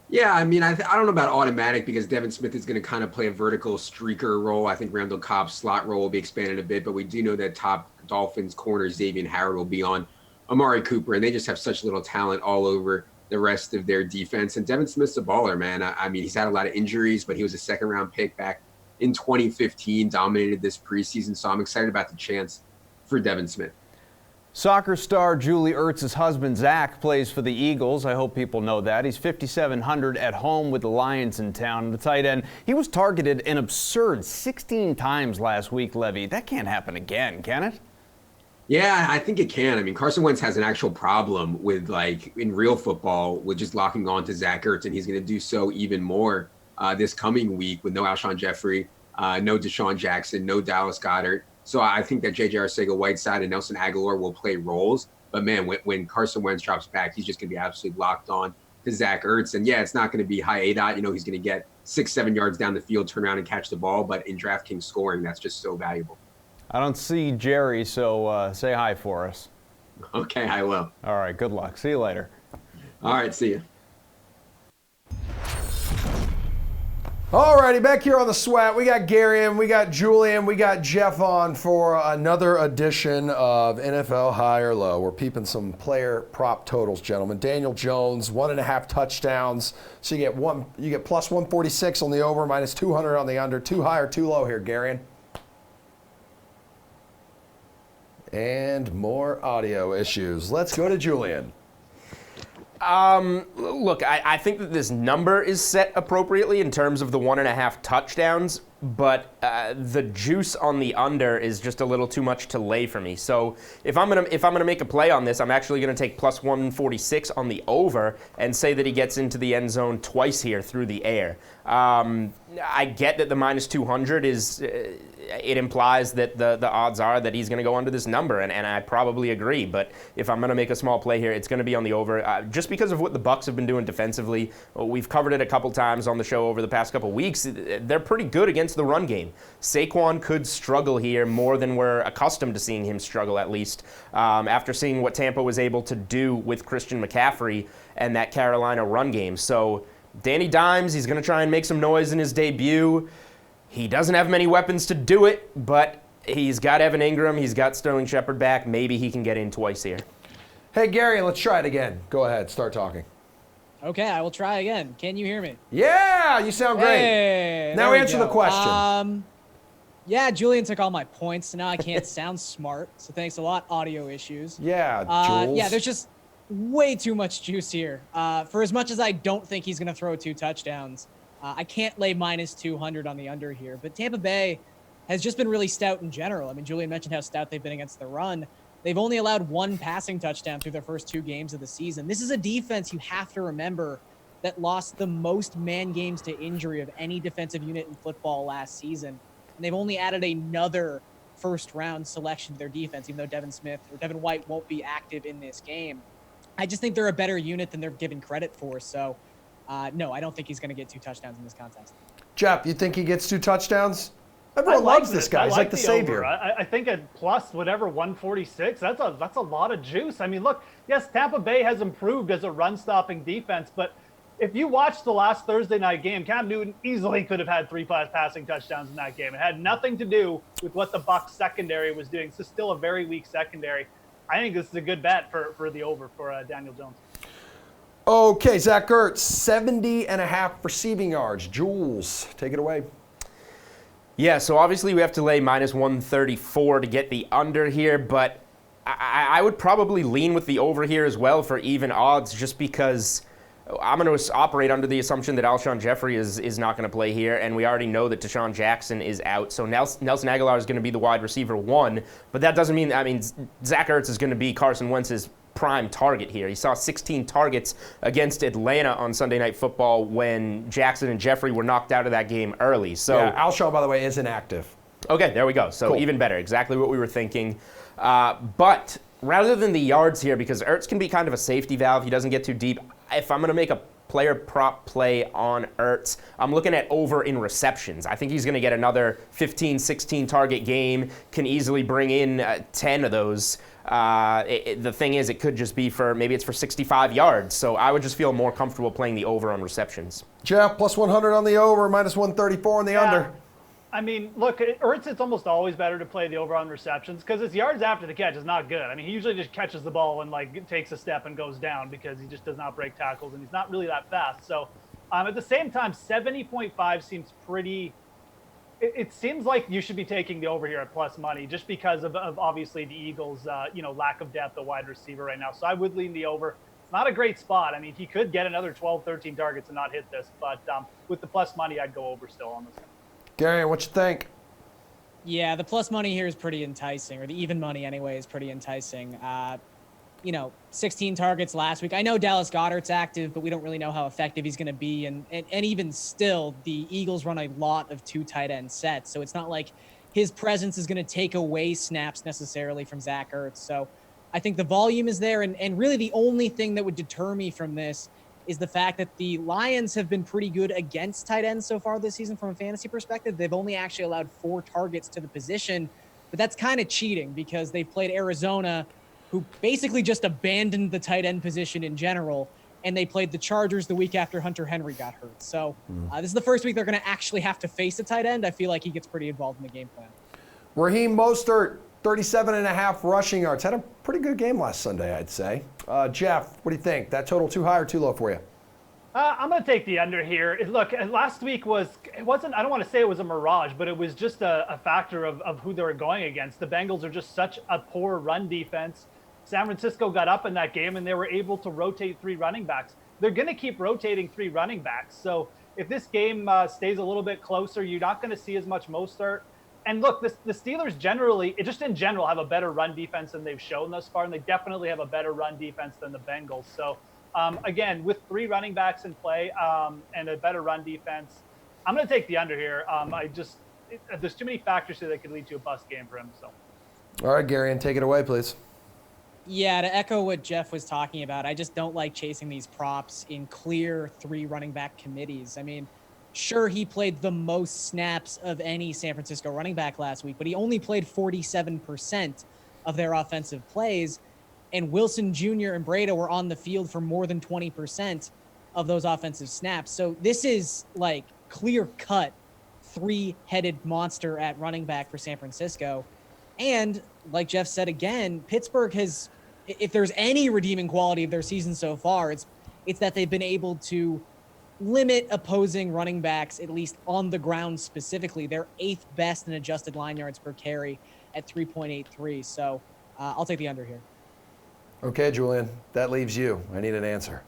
Speaker 16: Yeah, I mean, I don't know about automatic because Devin Smith is going to kind of play a vertical streaker role. I think Randall Cobb's slot role will be expanded a bit, but we do know that top Dolphins corner Xavier Howard will be on Amari Cooper, and they just have such little talent all over the rest of their defense. And Devin Smith's a baller, man. I mean, he's had a lot of injuries, but he was a second-round pick back in 2015, dominated this preseason, so I'm excited about the chance for Devin Smith.
Speaker 5: Soccer star Julie Ertz's husband, Zach, plays for the Eagles. I hope people know that. He's 5,700 at home with the Lions in town. The tight end, he was targeted an absurd 16 times last week, Levy. That can't happen again, can it?
Speaker 16: Yeah, I think it can. I mean, Carson Wentz has an actual problem with, in real football, with just locking on to Zach Ertz, and he's going to do so even more this coming week with no Alshon Jeffrey, no Deshaun Jackson, no Dallas Goedert. So I think that J.J. Arcega-Whiteside and Nelson Aguilar will play roles. But, man, when Carson Wentz drops back, he's just going to be absolutely locked on to Zach Ertz. And, yeah, it's not going to be high ADOT. He's going to get 6-7 yards down the field, turn around and catch the ball. But in DraftKings scoring, that's just so valuable.
Speaker 5: I don't see Jerry, so say hi for us.
Speaker 16: Okay, I will.
Speaker 5: All right, good luck. See you later.
Speaker 16: All right, see you.
Speaker 1: Alrighty, back here on the sweat, we got Gary and we got Julian, we got Jeff on for another edition of NFL High or Low. We're peeping some player prop totals, gentlemen. Daniel Jones, 1.5 touchdowns. So you get plus 146 on the over, minus 200 on the under. Too high or too low here, Gary? And more audio issues. Let's go to Julian.
Speaker 3: Look, I think that this number is set appropriately in terms of the 1.5 touchdowns, but the juice on the under is just a little too much to lay for me. So if I'm gonna make a play on this, I'm actually gonna take plus 146 on the over and say that he gets into the end zone twice here through the air. I get that the minus 200 is. It implies that the odds are that he's going to go under this number, and I probably agree. But if I'm going to make a small play here, it's going to be on the over, just because of what the Bucs have been doing defensively. We've covered it a couple times on the show over the past couple weeks. They're pretty good against the run game. Saquon could struggle here more than we're accustomed to seeing him struggle, at least, after seeing what Tampa was able to do with Christian McCaffrey and that Carolina run game. So Danny Dimes, he's going to try and make some noise in his debut. He doesn't have many weapons to do it, but he's got Evan Ingram, he's got Sterling Shepard back. Maybe he can get in twice here.
Speaker 1: Hey, Gary, let's try it again. Go ahead, start talking.
Speaker 12: Okay, I will try again. Can you hear me?
Speaker 1: Yeah, you sound great.
Speaker 12: Hey,
Speaker 1: now answer the question.
Speaker 12: Yeah, Julian took all my points, so now I can't sound smart. So thanks a lot, audio issues.
Speaker 1: Yeah, Jules.
Speaker 12: Yeah, there's just way too much juice here. For as much as I don't think he's going to throw 2 touchdowns, I can't lay minus 200 on the under here. But Tampa Bay has just been really stout in general. I mean, Julian mentioned how stout they've been against the run. They've only allowed 1 passing touchdown through their first 2 games of the season. This is a defense you have to remember that lost the most man games to injury of any defensive unit in football last season. And they've only added another first-round selection to their defense, even though Devin White won't be active in this game. I just think they're a better unit than they're given credit for. So, no, I don't think he's going to get 2 touchdowns in this contest.
Speaker 1: Jeff, you think he gets 2 touchdowns? Everyone loves this guy. He's like the savior.
Speaker 10: I think at plus whatever 146, that's a lot of juice. I mean, look, yes, Tampa Bay has improved as a run-stopping defense, but if you watch the last Thursday night game, Cam Newton easily could have had 3 passing touchdowns in that game. It had nothing to do with what the Bucs secondary was doing. It's still a very weak secondary. I think this is a good bet for the over for Daniel Jones.
Speaker 1: Okay, Zach Ertz, 70.5 receiving yards. Jules, take it away.
Speaker 3: Yeah, so obviously we have to lay minus 134 to get the under here, but I would probably lean with the over here as well for even odds, just because I'm going to operate under the assumption that Alshon Jeffrey is not going to play here, and we already know that Deshaun Jackson is out. So Nelson Aguilar is going to be the wide receiver 1, but that doesn't mean, Zach Ertz is going to be Carson Wentz's prime target here. He saw 16 targets against Atlanta on Sunday Night Football when Jackson and Jeffrey were knocked out of that game early. So
Speaker 1: yeah, Alshon, by the way, is inactive.
Speaker 3: Okay, there we go. So
Speaker 1: cool.
Speaker 3: Even better. Exactly what we were thinking. But rather than the yards here, because Ertz can be kind of a safety valve, he doesn't get too deep. If I'm going to make a player prop play on Ertz, I'm looking at over in receptions. I think he's going to get another 15, 16 target game, can easily bring in 10 of those. The thing is, it could just be maybe it's for 65 yards. So I would just feel more comfortable playing the over on receptions.
Speaker 1: Jeff, plus 100 on the over, minus 134 on the under.
Speaker 10: I mean, look, Ertz, it's almost always better to play the over on receptions because his yards after the catch is not good. I mean, he usually just catches the ball and takes a step and goes down because he just does not break tackles and he's not really that fast. So at the same time, 70.5 seems pretty. It seems like you should be taking the over here at plus money just because of obviously the Eagles' lack of depth at wide receiver right now. So I would lean the over. It's not a great spot. I mean, he could get another 12, 13 targets and not hit this, but with the plus money, I'd go over still on this.
Speaker 1: Gary, what you think?
Speaker 12: Yeah, the plus money here is pretty enticing, or the even money anyway is pretty enticing. 16 targets last week. I know Dallas Goedert's active, but we don't really know how effective he's going to be. And even still, the Eagles run a lot of 2 tight end sets, so it's not like his presence is going to take away snaps necessarily from Zach Ertz. So I think the volume is there, and really the only thing that would deter me from this is the fact that the Lions have been pretty good against tight ends so far this season from a fantasy perspective. They've only actually allowed 4 targets to the position, but that's kind of cheating because they've played Arizona, who basically just abandoned the tight end position in general. and they played the Chargers the week after Hunter Henry got hurt. So this is the first week they're going to actually have to face a tight end. I feel like he gets pretty involved in the game plan.
Speaker 1: Raheem Mostert, 37.5 rushing yards. Had a pretty good game last Sunday, I'd say. Jeff, what do you think? That total too high or too low for you?
Speaker 10: I'm going to take the under here. Look, last week it wasn't, I don't want to say it was a mirage, but it was just a factor of who they were going against. The Bengals are just such a poor run defense. San Francisco got up in that game and they were able to rotate 3 running backs. They're going to keep rotating 3 running backs. So if this game stays a little bit closer, you're not going to see as much Mostert. And look, the Steelers generally, just in general, have a better run defense than they've shown thus far, and they definitely have a better run defense than the Bengals. So, again, with 3 running backs in play and a better run defense, I'm going to take the under here. There's too many factors here that could lead to a bust game for him. So,
Speaker 1: all right, Gary, and take it away, please.
Speaker 12: Yeah, to echo what Jeff was talking about, I just don't like chasing these props in clear 3 running back committees. I mean, sure, he played the most snaps of any San Francisco running back last week, but he only played 47% of their offensive plays. And Wilson Jr. and Breda were on the field for more than 20% of those offensive snaps. So this is like clear-cut 3-headed monster at running back for San Francisco. And like Jeff said again, Pittsburgh has, if there's any redeeming quality of their season so far, it's that they've been able to limit opposing running backs, at least on the ground specifically. They're 8th best in adjusted line yards per carry at 3.83. So I'll take the under here.
Speaker 1: Okay, Julian, that leaves you. I need an answer.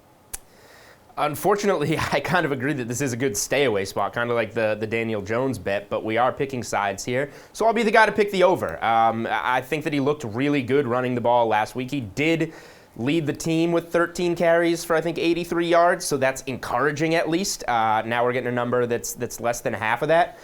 Speaker 3: Unfortunately, I kind of agree that this is a good stay-away spot, kind of like the Daniel Jones bet, but we are picking sides here. So I'll be the guy to pick the over. I think that he looked really good running the ball last week. He did lead the team with 13 carries for, I think, 83 yards, so that's encouraging at least. Now we're getting a number that's less than half of that.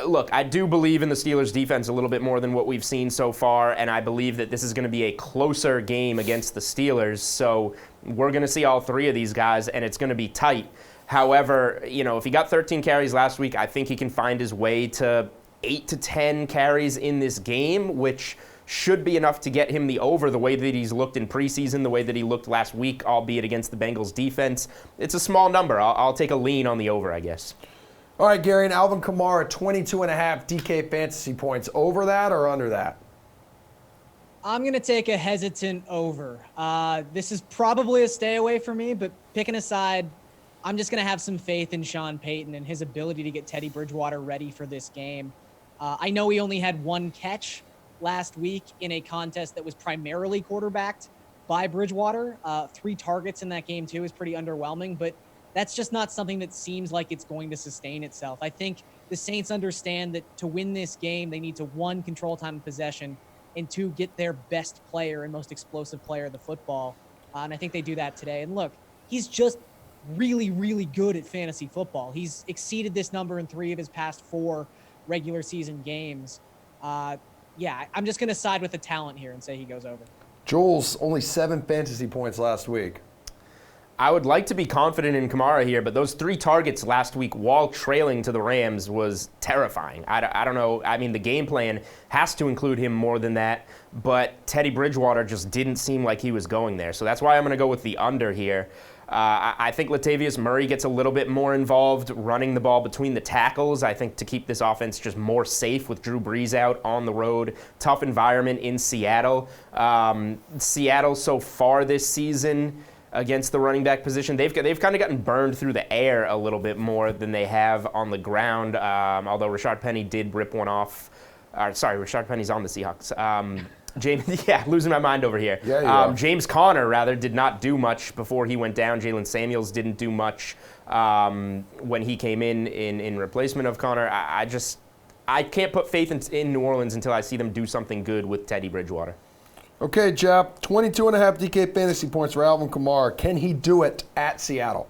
Speaker 3: Look, I do believe in the Steelers' defense a little bit more than what we've seen so far, and I believe that this is going to be a closer game against the Steelers, so we're going to see all 3 of these guys, and it's going to be tight. However, if he got 13 carries last week, I think he can find his way to 8 to 10 carries in this game, which should be enough to get him the over the way that he's looked in preseason, the way that he looked last week, albeit against the Bengals defense. It's a small number. I'll take a lean on the over, I guess.
Speaker 1: All right, Gary, and Alvin Kamara, 22.5 DK fantasy points. Over that or under that?
Speaker 12: I'm going to take a hesitant over. This is probably a stay away for me, but picking aside, I'm just going to have some faith in Sean Payton and his ability to get Teddy Bridgewater ready for this game. I know he only had 1 catch last week in a contest that was primarily quarterbacked by Bridgewater. 3 targets in that game, too, is pretty underwhelming, but that's just not something that seems like it's going to sustain itself. I think the Saints understand that to win this game, they need to, 1, control time of possession, and 2, get their best player and most explosive player of the football. And I think they do that today. And look, he's just really, really good at fantasy football. He's exceeded this number in 3 of his past 4 regular season games. I'm just going to side with the talent here and say he goes over.
Speaker 1: Jules, only 7 fantasy points last week.
Speaker 3: I would like to be confident in Kamara here, but those 3 targets last week while trailing to the Rams was terrifying. I don't know. I mean, the game plan has to include him more than that, but Teddy Bridgewater just didn't seem like he was going there. So that's why I'm going to go with the under here. I think Latavius Murray gets a little bit more involved running the ball between the tackles. I think to keep this offense just more safe with Drew Brees out on the road. Tough environment in Seattle. Seattle so far this season against the running back position, they've kind of gotten burned through the air a little bit more than they have on the ground, although Rashard Penny did rip one off. Rashard Penny's on the Seahawks. Losing my mind over here. James Conner, rather, did not do much before he went down. Jalen Samuels didn't do much when he came in replacement of Conner. I can't put faith in New Orleans until I see them do something good with Teddy Bridgewater.
Speaker 1: Okay, Jeff, 22.5 DK fantasy points for Alvin Kamara. Can he do it at Seattle?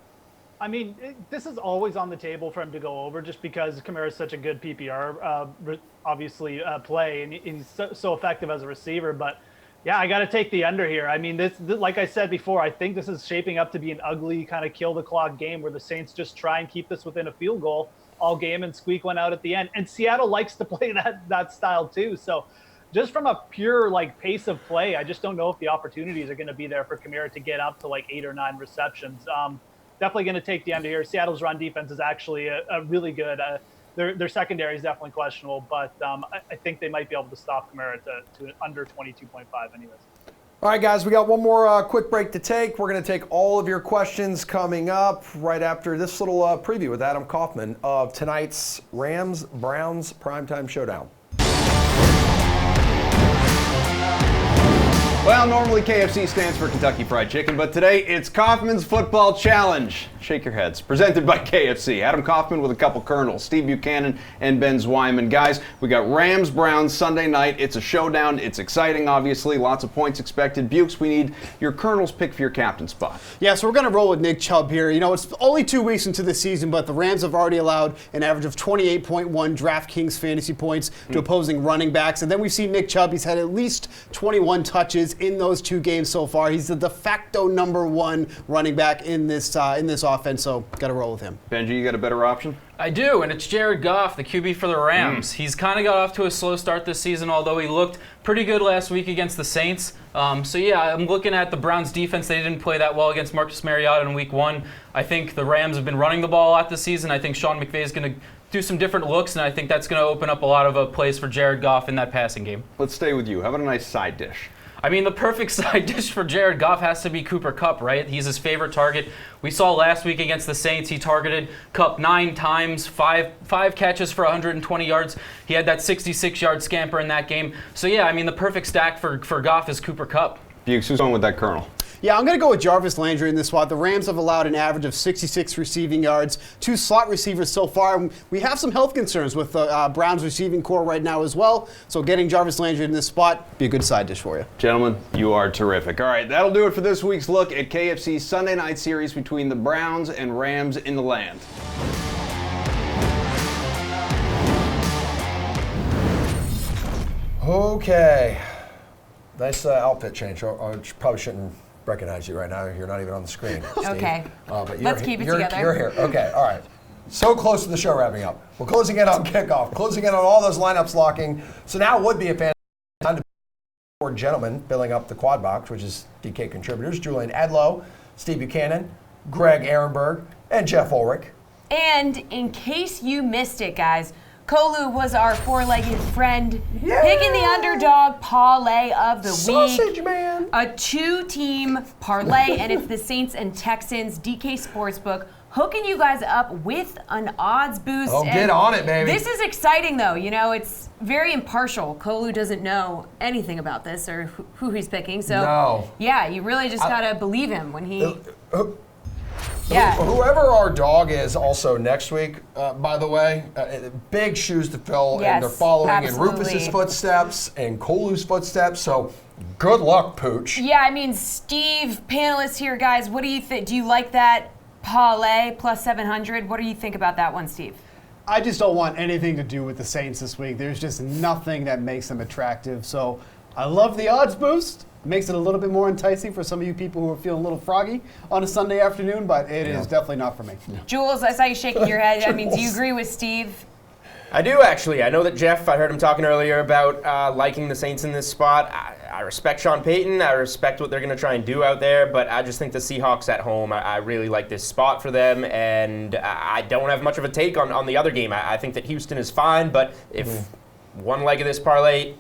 Speaker 10: I mean, this is always on the table for him to go over just because Kamara is such a good PPR, play, and he's so effective as a receiver. But, yeah, I got to take the under here. I mean, this, like I said before, I think this is shaping up to be an ugly kind of kill-the-clock game where the Saints just try and keep this within a field goal all game and squeak one out at the end. And Seattle likes to play that style too. So, just from a pure pace of play, I just don't know if the opportunities are going to be there for Kamara to get up to 8 or 9 receptions. Definitely going to take the under here. Seattle's run defense is actually a really good. Their secondary is definitely questionable, but I think they might be able to stop Kamara to under 22.5 anyways.
Speaker 1: All right, guys, we got one more quick break to take. We're going to take all of your questions coming up right after this little preview with Adam Kaufman of tonight's Rams-Browns primetime showdown.
Speaker 5: Well, normally KFC stands for Kentucky Fried Chicken, but today it's Kaufman's Football Challenge. Shake your heads. Presented by KFC. Adam Kaufman with a couple Colonels, Steve Buchanan and Ben Zwyman. Guys, we got Rams-Browns Sunday night. It's a showdown. It's exciting, obviously. Lots of points expected. Bukes, we need your Colonel's pick for your captain spot.
Speaker 4: Yeah, so we're going to roll with Nick Chubb here. It's only 2 weeks into the season, but the Rams have already allowed an average of 28.1 DraftKings fantasy points to opposing running backs. And then we've seen Nick Chubb. He's had at least 21 touches in those 2 games so far. He's the de facto #1 running back in this offense, so got to roll with him.
Speaker 5: Benji, you got a better option?
Speaker 17: I do, and it's Jared Goff, the QB for the Rams. He's kind of got off to a slow start this season, although he looked pretty good last week against the Saints. So yeah, I'm looking at the Browns defense. They didn't play that well against Marcus Mariota in week 1. I think the Rams have been running the ball a lot this season. I think Sean McVay is going to do some different looks, and I think that's going to open up a lot of plays for Jared Goff in that passing game.
Speaker 5: Let's stay with you. How about a nice side dish?
Speaker 17: I mean, the perfect side dish for Jared Goff has to be Cooper Kupp, right? He's his favorite target. We saw last week against the Saints, he targeted Kupp 9 times, five catches for 120 yards. He had that 66-yard scamper in that game. So yeah, I mean, the perfect stack for Goff is Cooper Kupp.
Speaker 5: Bukes, who's going with that Colonel?
Speaker 4: Yeah, I'm going to go with Jarvis Landry in this spot. The Rams have allowed an average of 66 receiving yards, 2 slot receivers so far. We have some health concerns with the Browns receiving core right now as well. So getting Jarvis Landry in this spot be a good side dish for you.
Speaker 5: Gentlemen, you are terrific. All right, that'll do it for this week's look at KFC's Sunday night series between the Browns and Rams in the land.
Speaker 1: Okay. Nice outfit change. I probably shouldn't recognize you right now. You're not even on the screen, Steve.
Speaker 2: Okay.
Speaker 1: But
Speaker 2: Let's keep it together.
Speaker 1: You're here. Okay, all right. So close to the show wrapping up. We're closing in on kickoff, closing in on all those lineups locking. So now would be a fantastic time to for gentlemen filling up the quad box, which is DK contributors, Julian Edlow, Steve Buchanan, Greg Ehrenberg, and Jeff Ulrich.
Speaker 2: And in case you missed it, guys, Kolu was our 4-legged friend, picking the underdog parlay of the week.
Speaker 1: Sausage man.
Speaker 2: A 2-team parlay, and it's the Saints and Texans. DK Sportsbook hooking you guys up with an odds boost.
Speaker 1: Oh, get on it, baby.
Speaker 2: This is exciting, though. It's very impartial. Kolu doesn't know anything about this or who he's picking. So, yeah, you really just got to believe him when he...
Speaker 1: Whoever our dog is also next week, by the way, big shoes to fill, and they're following in Rufus's footsteps and Kolu's footsteps, so good luck, Pooch.
Speaker 2: Yeah, I mean, Steve, panelists here, guys, what do you think? Do you like that parlay plus 700? What do you think about that one, Steve?
Speaker 4: I just don't want anything to do with the Saints this week. There's just nothing that makes them attractive, so I love the odds boost. Makes it a little bit more enticing for some of you people who are feeling a little froggy on a Sunday afternoon, but it is definitely not for me.
Speaker 2: Jules, I saw you shaking your head. I mean, do you agree with Steve?
Speaker 3: I do, actually. I know that Jeff, I heard him talking earlier about liking the Saints in this spot. I respect Sean Payton. I respect what they're going to try and do out there, but I just think the Seahawks at home, I really like this spot for them, and I don't have much of a take on the other game. I think that Houston is fine, but if one leg of this parlay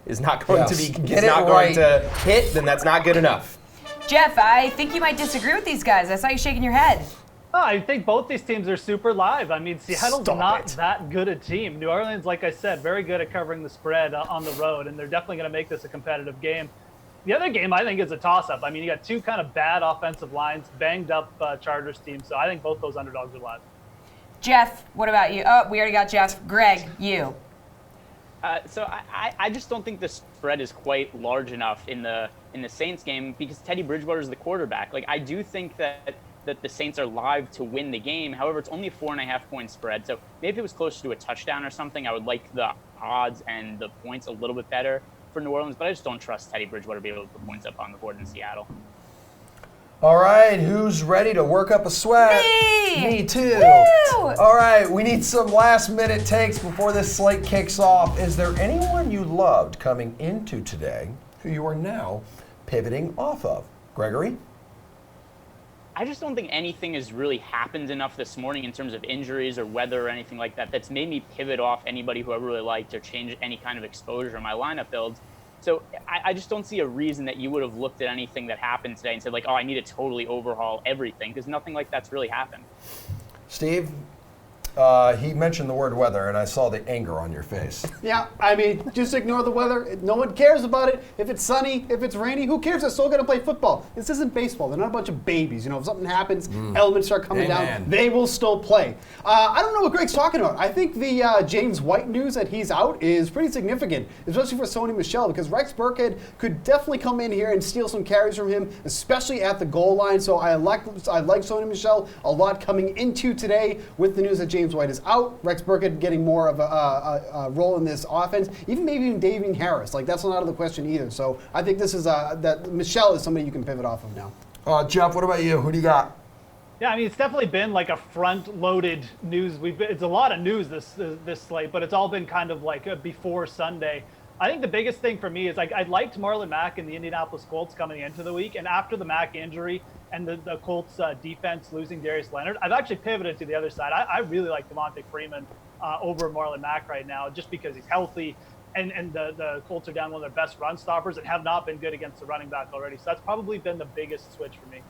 Speaker 3: is not going to going to hit, then that's not good enough.
Speaker 2: Jeff, I think you might disagree with these guys. I saw you shaking your head.
Speaker 10: Oh, I think both these teams are super live. I mean, Seattle's not that good a team. New Orleans, like I said, very good at covering the spread on the road, and they're definitely going to make this a competitive game. The other game, I think, is a toss-up. I mean, you got 2 kind of bad offensive lines, banged-up Chargers team, so I think both those underdogs are live.
Speaker 2: Jeff, what about you? Oh, we already got Jeff. Greg, you.
Speaker 11: So I just don't think the spread is quite large enough in the Saints game because Teddy Bridgewater is the quarterback. Like, I do think that the Saints are live to win the game. However, it's only a 4.5-point spread. So maybe if it was closer to a touchdown or something, I would like the odds and the points a little bit better for New Orleans. But I just don't trust Teddy Bridgewater to be able to put points up on the board in Seattle.
Speaker 1: All right, who's ready to work up a sweat?
Speaker 2: Me
Speaker 1: too.
Speaker 2: Woo!
Speaker 1: All right, we need some last-minute takes before this slate kicks off. Is there anyone you loved coming into today who you are now pivoting off of? Gregory?
Speaker 11: I just don't think anything has really happened enough this morning in terms of injuries or weather or anything like that that's made me pivot off anybody who I really liked or change any kind of exposure in my lineup builds. So I just don't see a reason that you would have looked at anything that happened today and said, like, oh, I need to totally overhaul everything, because nothing like that's really happened.
Speaker 1: Steve, he mentioned the word weather, and I saw the anger on your face.
Speaker 4: Yeah, I mean, just ignore the weather. No one cares about it. If it's sunny, if it's rainy, who cares? They're still going to play football. This isn't baseball. They're not a bunch of babies. You know, if something happens, elements start coming down, they will still play. I don't know what Greg's talking about. I think the James White news that he's out is pretty significant, especially for Sony Michel, because Rex Burkhead could definitely come in here and steal some carries from him, especially at the goal line. So I like Sony Michel a lot coming into today with the news that James White is out. Rex Burkhead getting more of a role in this offense. Even maybe even Damien Harris. Like, that's not out of the question either. So I think this is that Michel is somebody you can pivot off of now.
Speaker 1: Jeff, what about you? Who do you got?
Speaker 10: Yeah, I mean, it's definitely been like a front-loaded news. It's a lot of news this slate, but it's all been kind of like before Sunday. I think the biggest thing for me is I liked Marlon Mack and the Indianapolis Colts coming into the week, and after the Mack injury and the Colts defense losing Darius Leonard, I've actually pivoted to the other side. I really like Devontae Freeman over Marlon Mack right now, just because he's healthy, and the Colts are down one of their best run stoppers and have not been good against the running back already. So that's probably been the biggest switch for me.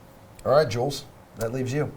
Speaker 1: All right, Jules, that leaves you.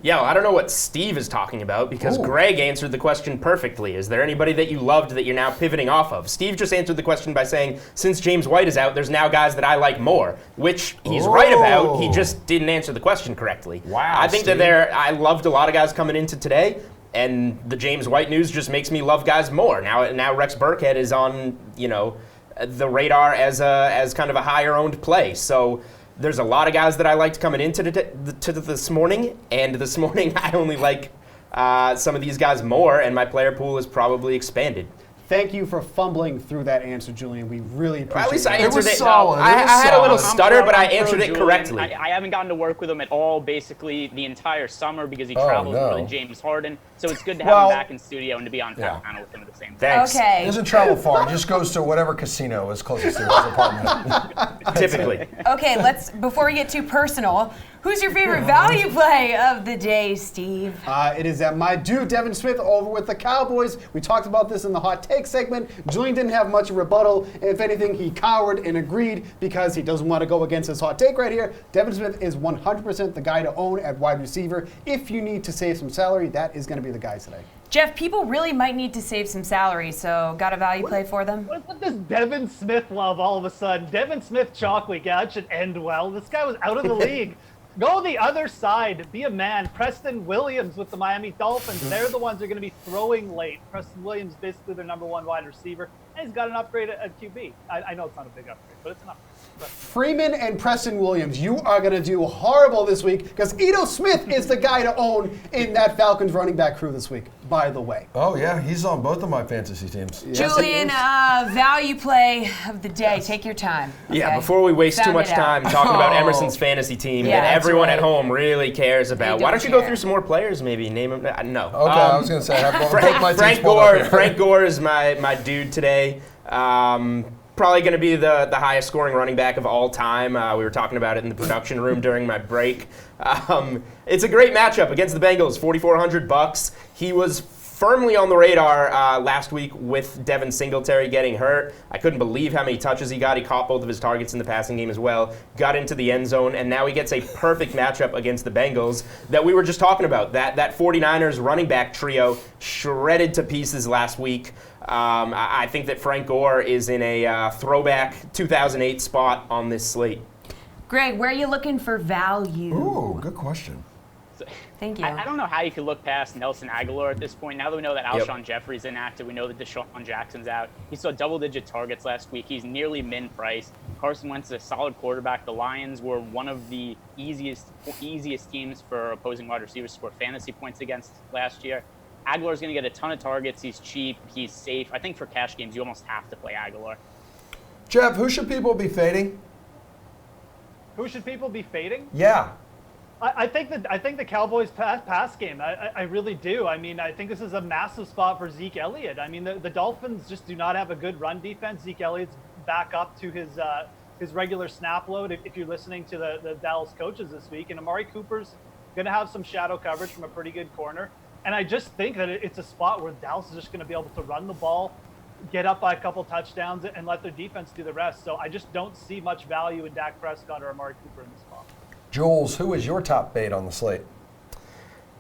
Speaker 3: Yeah, well, I don't know what Steve is talking about, because Greg answered the question perfectly. Is there anybody that you loved that you're now pivoting off of? Steve just answered the question by saying, since James White is out, there's now guys that I like more, which he's right about. He just didn't answer the question correctly.
Speaker 1: Wow,
Speaker 3: I think
Speaker 1: Steve.
Speaker 3: that I loved a lot of guys coming into today, and the James White news just makes me love guys more. Now Rex Burkhead is on, the radar as kind of a higher-owned play. So there's a lot of guys that I liked coming into this morning, and this morning I only like some of these guys more, and my player pool is probably expanded.
Speaker 4: Thank you for fumbling through that answer, Julian. We really appreciate it.
Speaker 3: At least I answered it.
Speaker 1: Solid.
Speaker 3: I had a little stutter, but I
Speaker 11: I'm pro
Speaker 3: answered it
Speaker 11: Julian.
Speaker 3: correctly.
Speaker 11: I haven't gotten to work with him at all, basically, the entire summer, because he travels more than James Harden. So it's good to have him back in studio and to be on panel with him at the same time.
Speaker 3: Thanks.
Speaker 2: Okay.
Speaker 1: He doesn't travel far. He just goes to whatever casino is closest to his apartment.
Speaker 3: Typically.
Speaker 2: Okay, before we get too personal, who's your favorite value play of the day, Steve?
Speaker 4: It is at my dude, Devin Smith, over with the Cowboys. We talked about this in the hot take segment. Julian didn't have much rebuttal. If anything, he cowered and agreed because he doesn't want to go against his hot take right here. Devin Smith is 100% the guy to own at wide receiver. If you need to save some salary, that is going to be the guy today.
Speaker 2: Jeff, people really might need to save some salary, so got a value play for them?
Speaker 10: What's with this Devin Smith love all of a sudden? Devin Smith chalk week, that should end well. This guy was out of the league. Go the other side. Be a man. Preston Williams with the Miami Dolphins. They're the ones who are going to be throwing late. Preston Williams basically their number one wide receiver. And he's got an upgrade at QB. I know it's not a big upgrade, but it's an upgrade.
Speaker 4: Freeman and Preston Williams, you are going to do horrible this week because Ito Smith is the guy to own in that Falcons running back crew this week, by the way.
Speaker 1: Oh, yeah. He's on both of my fantasy teams.
Speaker 2: Yes, Julian, value play of the day. Take your time. Okay?
Speaker 3: Yeah, before we waste too much time talking about Emerson's fantasy team that everyone at home really cares about, why don't you go through some more players, maybe? Name them? No.
Speaker 1: Okay, I was going to say,
Speaker 3: Frank Gore is my dude today. Probably going to be the highest scoring running back of all time. We were talking about it in the production room during my break. It's a great matchup against the Bengals, $4,400. He was firmly on the radar last week with Devin Singletary getting hurt. I couldn't believe how many touches he got. He caught both of his targets in the passing game as well, got into the end zone, and now he gets a perfect matchup against the Bengals that we were just talking about. That 49ers running back trio shredded to pieces last week. I think that Frank Gore is in a throwback 2008 spot on this slate.
Speaker 2: Greg, where are you looking for value?
Speaker 1: Ooh, good question.
Speaker 2: Thank you.
Speaker 11: I don't know how you could look past Nelson Aguilar at this point. Now that we know that Alshon Jeffrey's inactive, we know that Deshaun Jackson's out. He saw double-digit targets last week. He's nearly min-priced. Carson Wentz is a solid quarterback. The Lions were one of the easiest teams for opposing wide receivers to score fantasy points against last year. Aguilar's going to get a ton of targets. He's cheap. He's safe. I think for cash games, you almost have to play Aguilar.
Speaker 1: Jeff, who should people be fading?
Speaker 10: Who should people be fading?
Speaker 1: Yeah.
Speaker 10: I think the Cowboys pass game. I really do. I mean, I think this is a massive spot for Zeke Elliott. I mean, the Dolphins just do not have a good run defense. Zeke Elliott's back up to his regular snap load. If you're listening to the Dallas coaches this week, and Amari Cooper's going to have some shadow coverage from a pretty good corner. And I just think that it's a spot where Dallas is just going to be able to run the ball, get up by a couple touchdowns, and let their defense do the rest. So I just don't see much value in Dak Prescott or Amari Cooper in this spot.
Speaker 1: Jules, who is your top fade on the slate?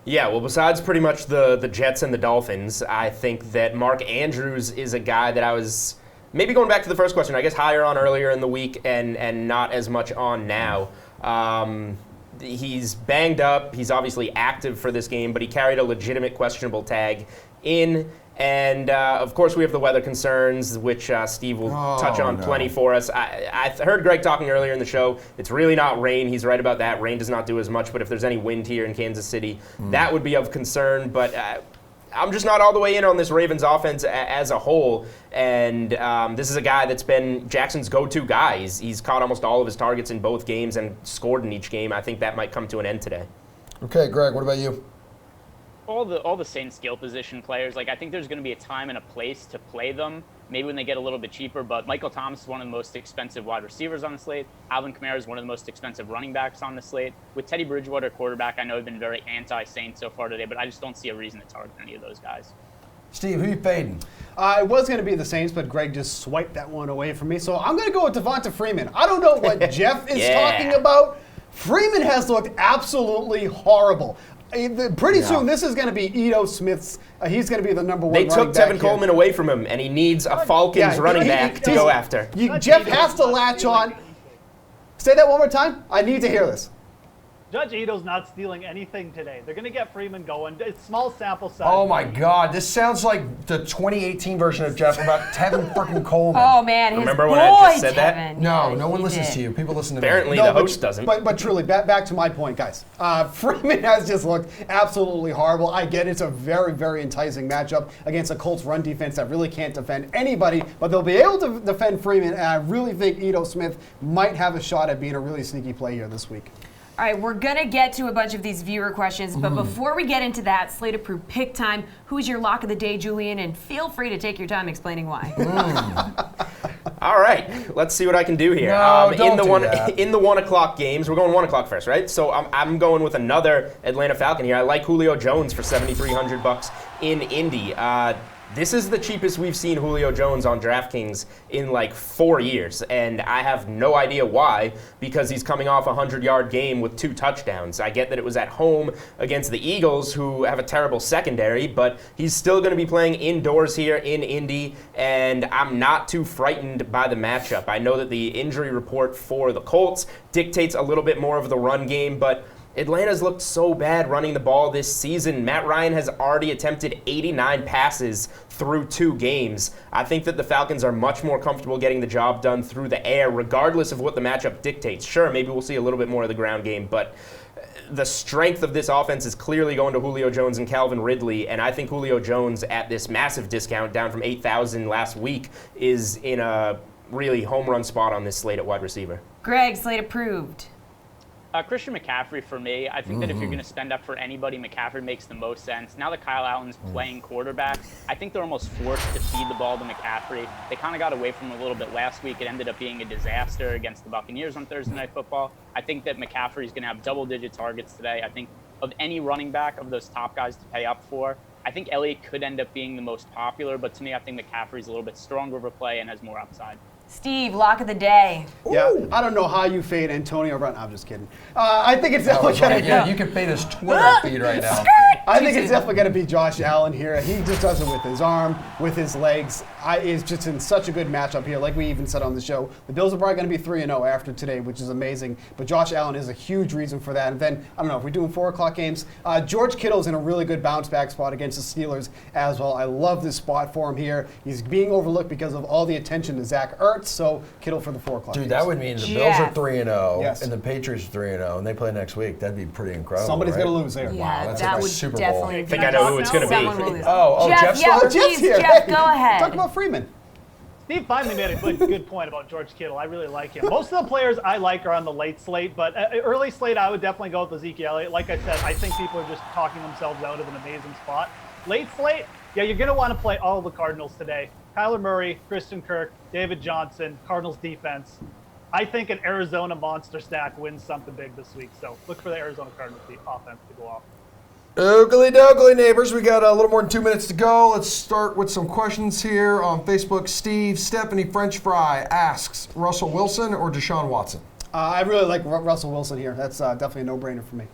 Speaker 3: Yeah, well, besides pretty much the Jets and the Dolphins, I think that Mark Andrews is a guy that I was maybe going back to the first question, I guess higher on earlier in the week and not as much on now. He's banged up. He's obviously active for this game, but he carried a legitimate questionable tag in. And, of course, we have the weather concerns, which Steve will touch on plenty for us. I heard Greg talking earlier in the show. It's really not rain. He's right about that. Rain does not do as much, but if there's any wind here in Kansas City, that would be of concern. But I'm just not all the way in on this Ravens offense as a whole. And this is a guy that's been Jackson's go-to guy. He's caught almost all of his targets in both games and scored in each game. I think that might come to an end today.
Speaker 1: Okay, Greg, what about you?
Speaker 11: All the Saints skill position players, like I think there's going to be a time and a place to play them, maybe when they get a little bit cheaper, but Michael Thomas is one of the most expensive wide receivers on the slate. Alvin Kamara is one of the most expensive running backs on the slate. With Teddy Bridgewater quarterback, I know I've been very anti-Saints so far today, but I just don't see a reason to target any of those guys.
Speaker 1: Steve, who you fading?
Speaker 4: It was going to be the Saints, but Greg just swiped that one away from me, so I'm going to go with Devonta Freeman. I don't know what Jeff is talking about. Freeman has looked absolutely horrible. Pretty soon, this is going to be Ito Smith's. He's going to be the number one.
Speaker 3: They took Tevin Coleman away from him, and he needs a Falcons running back to go after.
Speaker 4: Jeff has to latch on. Say that one more time. I need to hear this.
Speaker 10: Judge Ito's not stealing anything today. They're going to get Freeman going. It's small sample size.
Speaker 1: Oh, my God. This sounds like the 2018 version of Jeff about Tevin freaking Coleman.
Speaker 2: Oh, man.
Speaker 3: Remember when I just said
Speaker 2: Tevin.
Speaker 3: that?
Speaker 1: No one listens to you. People listen to me.
Speaker 3: Apparently the host doesn't.
Speaker 4: But truly, back to my point, guys. Freeman has just looked absolutely horrible. I get it's a very, very enticing matchup against a Colts run defense that really can't defend anybody, but they'll be able to defend Freeman, and I really think Ito Smith might have a shot at being a really sneaky play here this week.
Speaker 2: All right, we're going to get to a bunch of these viewer questions, but before we get into that, Slate Approved Pick Time. Who's your lock of the day, Julian? And feel free to take your time explaining why.
Speaker 3: All right, let's see what I can do here. In the 1 o'clock games, we're going 1 o'clock first, right? So I'm going with another Atlanta Falcon here. I like Julio Jones for $7,300 in Indy. This is the cheapest we've seen Julio Jones on DraftKings in like 4 years, and I have no idea why, because he's coming off a 100-yard game with 2 touchdowns. I get that it was at home against the Eagles, who have a terrible secondary, but he's still going to be playing indoors here in Indy, and I'm not too frightened by the matchup. I know that the injury report for the Colts dictates a little bit more of the run game, but Atlanta's looked so bad running the ball this season. Matt Ryan has already attempted 89 passes through 2 games. I think that the Falcons are much more comfortable getting the job done through the air, regardless of what the matchup dictates. Sure, maybe we'll see a little bit more of the ground game, but the strength of this offense is clearly going to Julio Jones and Calvin Ridley, and I think Julio Jones at this massive discount, down from $8,000 last week, is in a really home run spot on this slate at wide receiver.
Speaker 2: Greg, Slate Approved.
Speaker 11: Christian McCaffrey for me. I think that if you're going to spend up for anybody, McCaffrey makes the most sense. Now that Kyle Allen's playing quarterback, I think they're almost forced to feed the ball to McCaffrey. They kind of got away from him a little bit last week. It ended up being a disaster against the Buccaneers on Thursday Night Football. I think that McCaffrey's going to have double-digit targets today. I think of any running back of those top guys to pay up for, I think Elliott could end up being the most popular, but to me, I think McCaffrey's a little bit stronger of a play and has more upside.
Speaker 2: Steve, lock of the day.
Speaker 4: Yeah, I don't know how you fade Antonio Brown. I'm just kidding. I think it's definitely going to
Speaker 1: you can fade his Twitter feed right now.
Speaker 4: I think it's definitely going to be Josh Allen here. He just does it with his arm, with his legs. Is just in such a good matchup here. Like we even said on the show, the Bills are probably going to be 3-0 after today, which is amazing. But Josh Allen is a huge reason for that. And then, I don't know, if we're doing 4 o'clock games, George Kittle's in a really good bounce back spot against the Steelers as well. I love this spot for him here. He's being overlooked because of all the attention to Zach Ertz. So Kittle for the 4 o'clock games.
Speaker 1: That would mean the Bills are 3-0 and the Patriots are 3-0 and they play next week. That'd be pretty incredible.
Speaker 4: Somebody's going to lose there.
Speaker 2: Yeah,
Speaker 1: wow, that's
Speaker 2: that
Speaker 1: like
Speaker 2: would
Speaker 1: Super
Speaker 2: definitely
Speaker 1: Bowl.
Speaker 3: I think I know who it's going to be.
Speaker 2: Jeff,
Speaker 1: Jeff's
Speaker 2: please,
Speaker 4: here.
Speaker 2: Jeff,
Speaker 4: Hey,
Speaker 2: go ahead.
Speaker 4: Talk about Freeman.
Speaker 10: Steve finally made a good point about George Kittle. I really like him. Most of the players I like are on the late slate, but early slate, I would definitely go with Ezekiel Elliott. Like I said, I think people are just talking themselves out of an amazing spot. Late slate, yeah, you're going to want to play all of the Cardinals today. Kyler Murray, Christian Kirk, David Johnson, Cardinals defense. I think an Arizona monster stack wins something big this week, so look for the Arizona Cardinals offense to go off.
Speaker 1: Oogly doogly, neighbors. We got a little more than 2 minutes to go. Let's start with some questions here on Facebook. Stephanie French Fry asks, Russell Wilson or Deshaun Watson?
Speaker 4: I really like Russell Wilson here. That's definitely a no-brainer for me.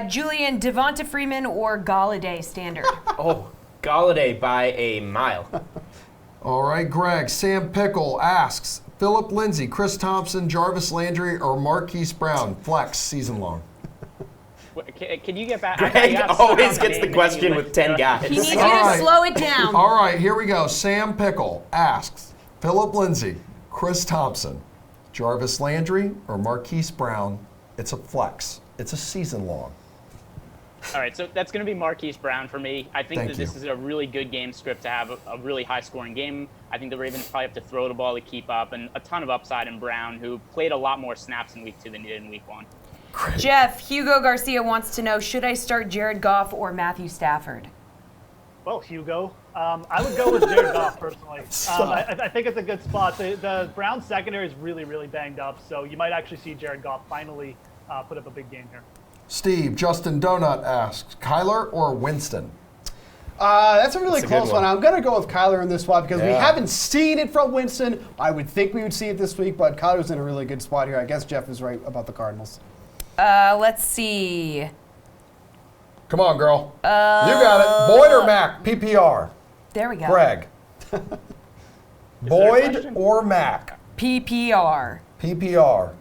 Speaker 2: Julian, Devonta Freeman or Galladay standard?
Speaker 3: Oh, Galladay by a mile.
Speaker 1: All right, Greg. Sam Pickle asks, Phillip Lindsay, Chris Thompson, Jarvis Landry, or Marquise Brown, flex season long?
Speaker 11: Can you get back?
Speaker 3: Greg always gets the question with 10 guys.
Speaker 2: He needs you to slow it down.
Speaker 1: All right, here we go. Sam Pickle asks, Phillip Lindsay, Chris Thompson, Jarvis Landry, or Marquise Brown. It's a flex. It's a season long.
Speaker 11: All right, so that's going to be Marquise Brown for me. I think this is a really good game script to have a really high-scoring game. I think the Ravens probably have to throw the ball to keep up, and a ton of upside in Brown, who played a lot more snaps in Week 2 than he did in Week 1.
Speaker 1: Great.
Speaker 2: Jeff, Hugo Garcia wants to know, should I start Jared Goff or Matthew Stafford?
Speaker 10: Well, Hugo, I would go with Jared Goff personally. I think it's a good spot. The Browns secondary is really, really banged up, so you might actually see Jared Goff finally put up a big game here.
Speaker 1: Steve, Justin Donut asks, Kyler or Winston?
Speaker 4: That's a really close one. I'm going to go with Kyler in this spot because we haven't seen it from Winston. I would think we would see it this week, but Kyler's in a really good spot here. I guess Jeff is right about the Cardinals.
Speaker 2: Let's see.
Speaker 1: Come on, girl. You got it. Boyd or Mac? PPR.
Speaker 2: There we go.
Speaker 1: Greg. Boyd or Mac?
Speaker 2: PPR.
Speaker 1: PPR.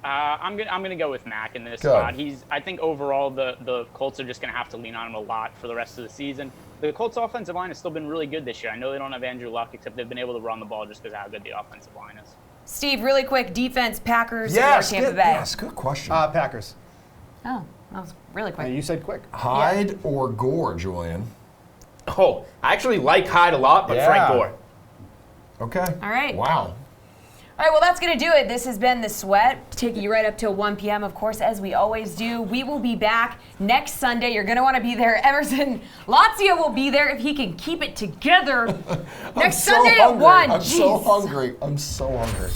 Speaker 11: I'm gonna go with Mack in this spot. I think overall the Colts are just gonna have to lean on him a lot for the rest of the season. The Colts offensive line has still been really good this year. I know they don't have Andrew Luck, except they've been able to run the ball just because of how good the offensive line is.
Speaker 2: Steve, really quick, defense, Packers or Tampa Bay?
Speaker 1: Yes, good question.
Speaker 4: Packers.
Speaker 2: Oh, that was really quick.
Speaker 4: You said quick.
Speaker 1: Hyde or Gore, Julian?
Speaker 3: Oh, I actually like Hyde a lot, but Frank Gore.
Speaker 1: Okay.
Speaker 2: All right.
Speaker 1: Wow.
Speaker 2: All right, well, that's going to do it. This has been The Sweat, taking you right up till 1 p.m., of course, as we always do. We will be back next Sunday. You're going to want to be there. Emerson Lotzia will be there if he can keep it together. Next Sunday at 1.
Speaker 1: I'm so hungry. I'm so hungry.